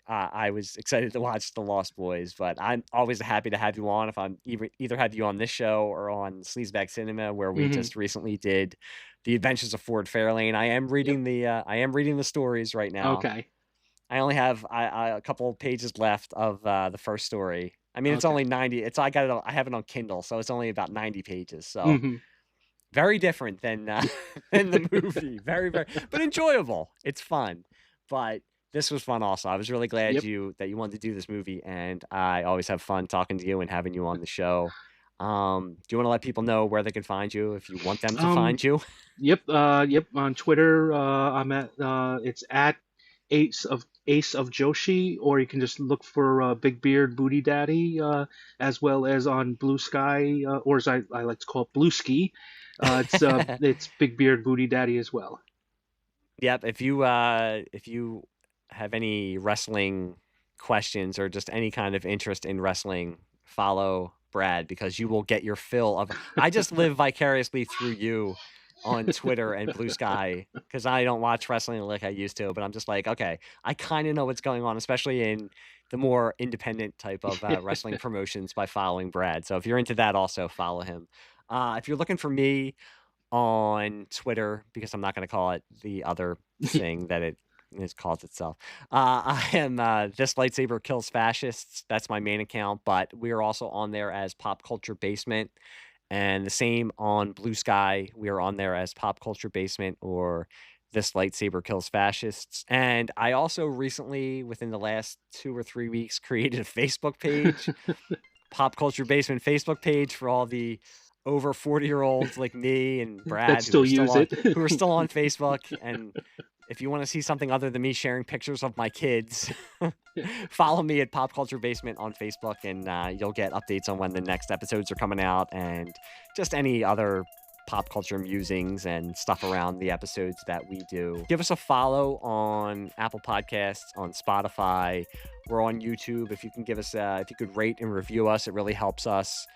I was excited to watch The Lost Boys, but I'm always happy to have you on if I'm either have you on this show or on Sleazebag Cinema, where we Hmm. just recently did The Adventures of Ford Fairlane. Yep. I am reading the stories right now. Okay. I only have a couple of pages left of the first story. I mean, it's Okay. only 90. I have it on Kindle, so it's only about 90 pages. So Hmm. very different than than the movie. Very, very, but enjoyable. It's fun. But this was fun also. I was really glad Yep. you wanted to do this movie, and I always have fun talking to you and having you on the show. Do you want to let people know where they can find you if you want them to Um. find you? Yep. Yep. On Twitter, I'm at it's at Ace of Joshi, or you can just look for Big Beard Booty Daddy, as well as on Blue Sky, or as I like to call it, Bluesky. It's Big Beard Booty Daddy as well. Yep. If you have any wrestling questions or just any kind of interest in wrestling, follow Brad because you will get your fill of. I just live vicariously through you on Twitter and Blue Sky because I don't watch wrestling like I used to, but I'm just like, okay, I kind of know what's going on, especially in the more independent type of wrestling promotions by following Brad. So if you're into that, also follow him. If you're looking for me on Twitter, because I'm not going to call it the other thing that it calls itself. I am This Lightsaber Kills Fascists. That's my main account, but we are also on there as Pop Culture Basement. And the same on Blue Sky. We are on there as Pop Culture Basement or This Lightsaber Kills Fascists. And I also recently, within the last 2 or 3 weeks, created a Facebook page, Pop Culture Basement Facebook page for all the over 40-year-olds like me and That Brad still use it. who are still on Facebook. And if you want to see something other than me sharing pictures of my kids, follow me at Pop Culture Basement on Facebook, and you'll get updates on when the next episodes are coming out and just any other pop culture musings and stuff around the episodes that we do. Give us a follow on Apple Podcasts, on Spotify. We're on YouTube. If you can give us, if you could rate and review us, it really helps us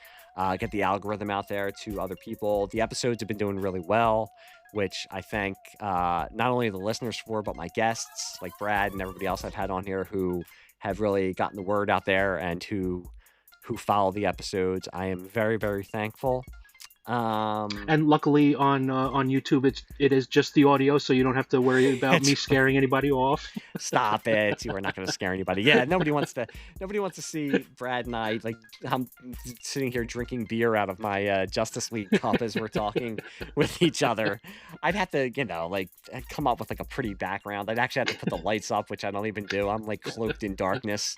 get the algorithm out there to other people. The episodes have been doing really well, which I thank not only the listeners for, but my guests like Brad and everybody else I've had on here who have really gotten the word out there and who follow the episodes. I am very, very thankful. And luckily on YouTube it is just the audio, so you don't have to worry about me scaring anybody off. Stop it! You are not going to scare anybody. Yeah, nobody wants to see Brad and I like I'm sitting here drinking beer out of my Justice League cup as we're talking with each other. I'd have to like come up with like a pretty background. I'd actually have to put the lights up, which I don't even do. I'm like cloaked in darkness,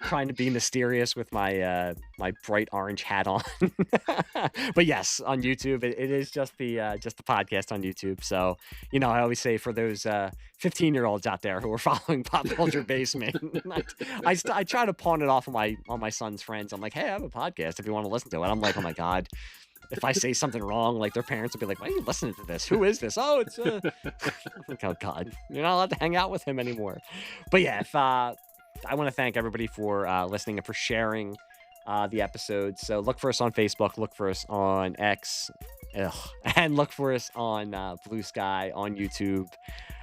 trying to be mysterious with my my bright orange hat on. But yes, on YouTube it is just the podcast on YouTube. So I always say for those 15-year-olds out there who are following Pop Culture Basement, I try to pawn it off on my son's friends. I'm like, hey, I have a podcast if you want to listen to it. I'm like, oh my god, if I say something wrong, like their parents will be like, why are you listening to this? Who is this? Oh, it's like, oh god, you're not allowed to hang out with him anymore. But yeah, if I want to thank everybody for listening and for sharing the episodes. So look for us on Facebook, look for us on X, and look for us on Blue Sky, on YouTube,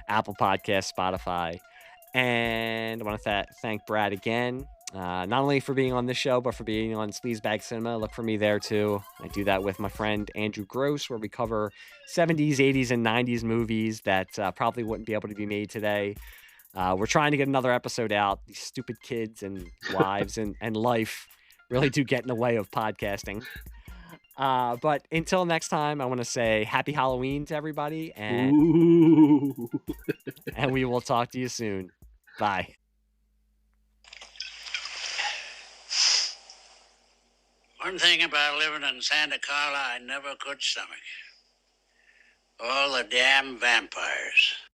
Apple Podcasts, Spotify. And I want to thank Brad again, not only for being on this show, but for being on Sleazebag Cinema. Look for me there too. I do that with my friend Andrew Gross, where we cover 70s, 80s, and 90s movies that probably wouldn't be able to be made today. We're trying to get another episode out. These stupid kids and wives and life really do get in the way of podcasting. But until next time, I want to say happy Halloween to everybody, and and we will talk to you soon. Bye. One thing about living in Santa Carla I never could stomach. All the damn vampires.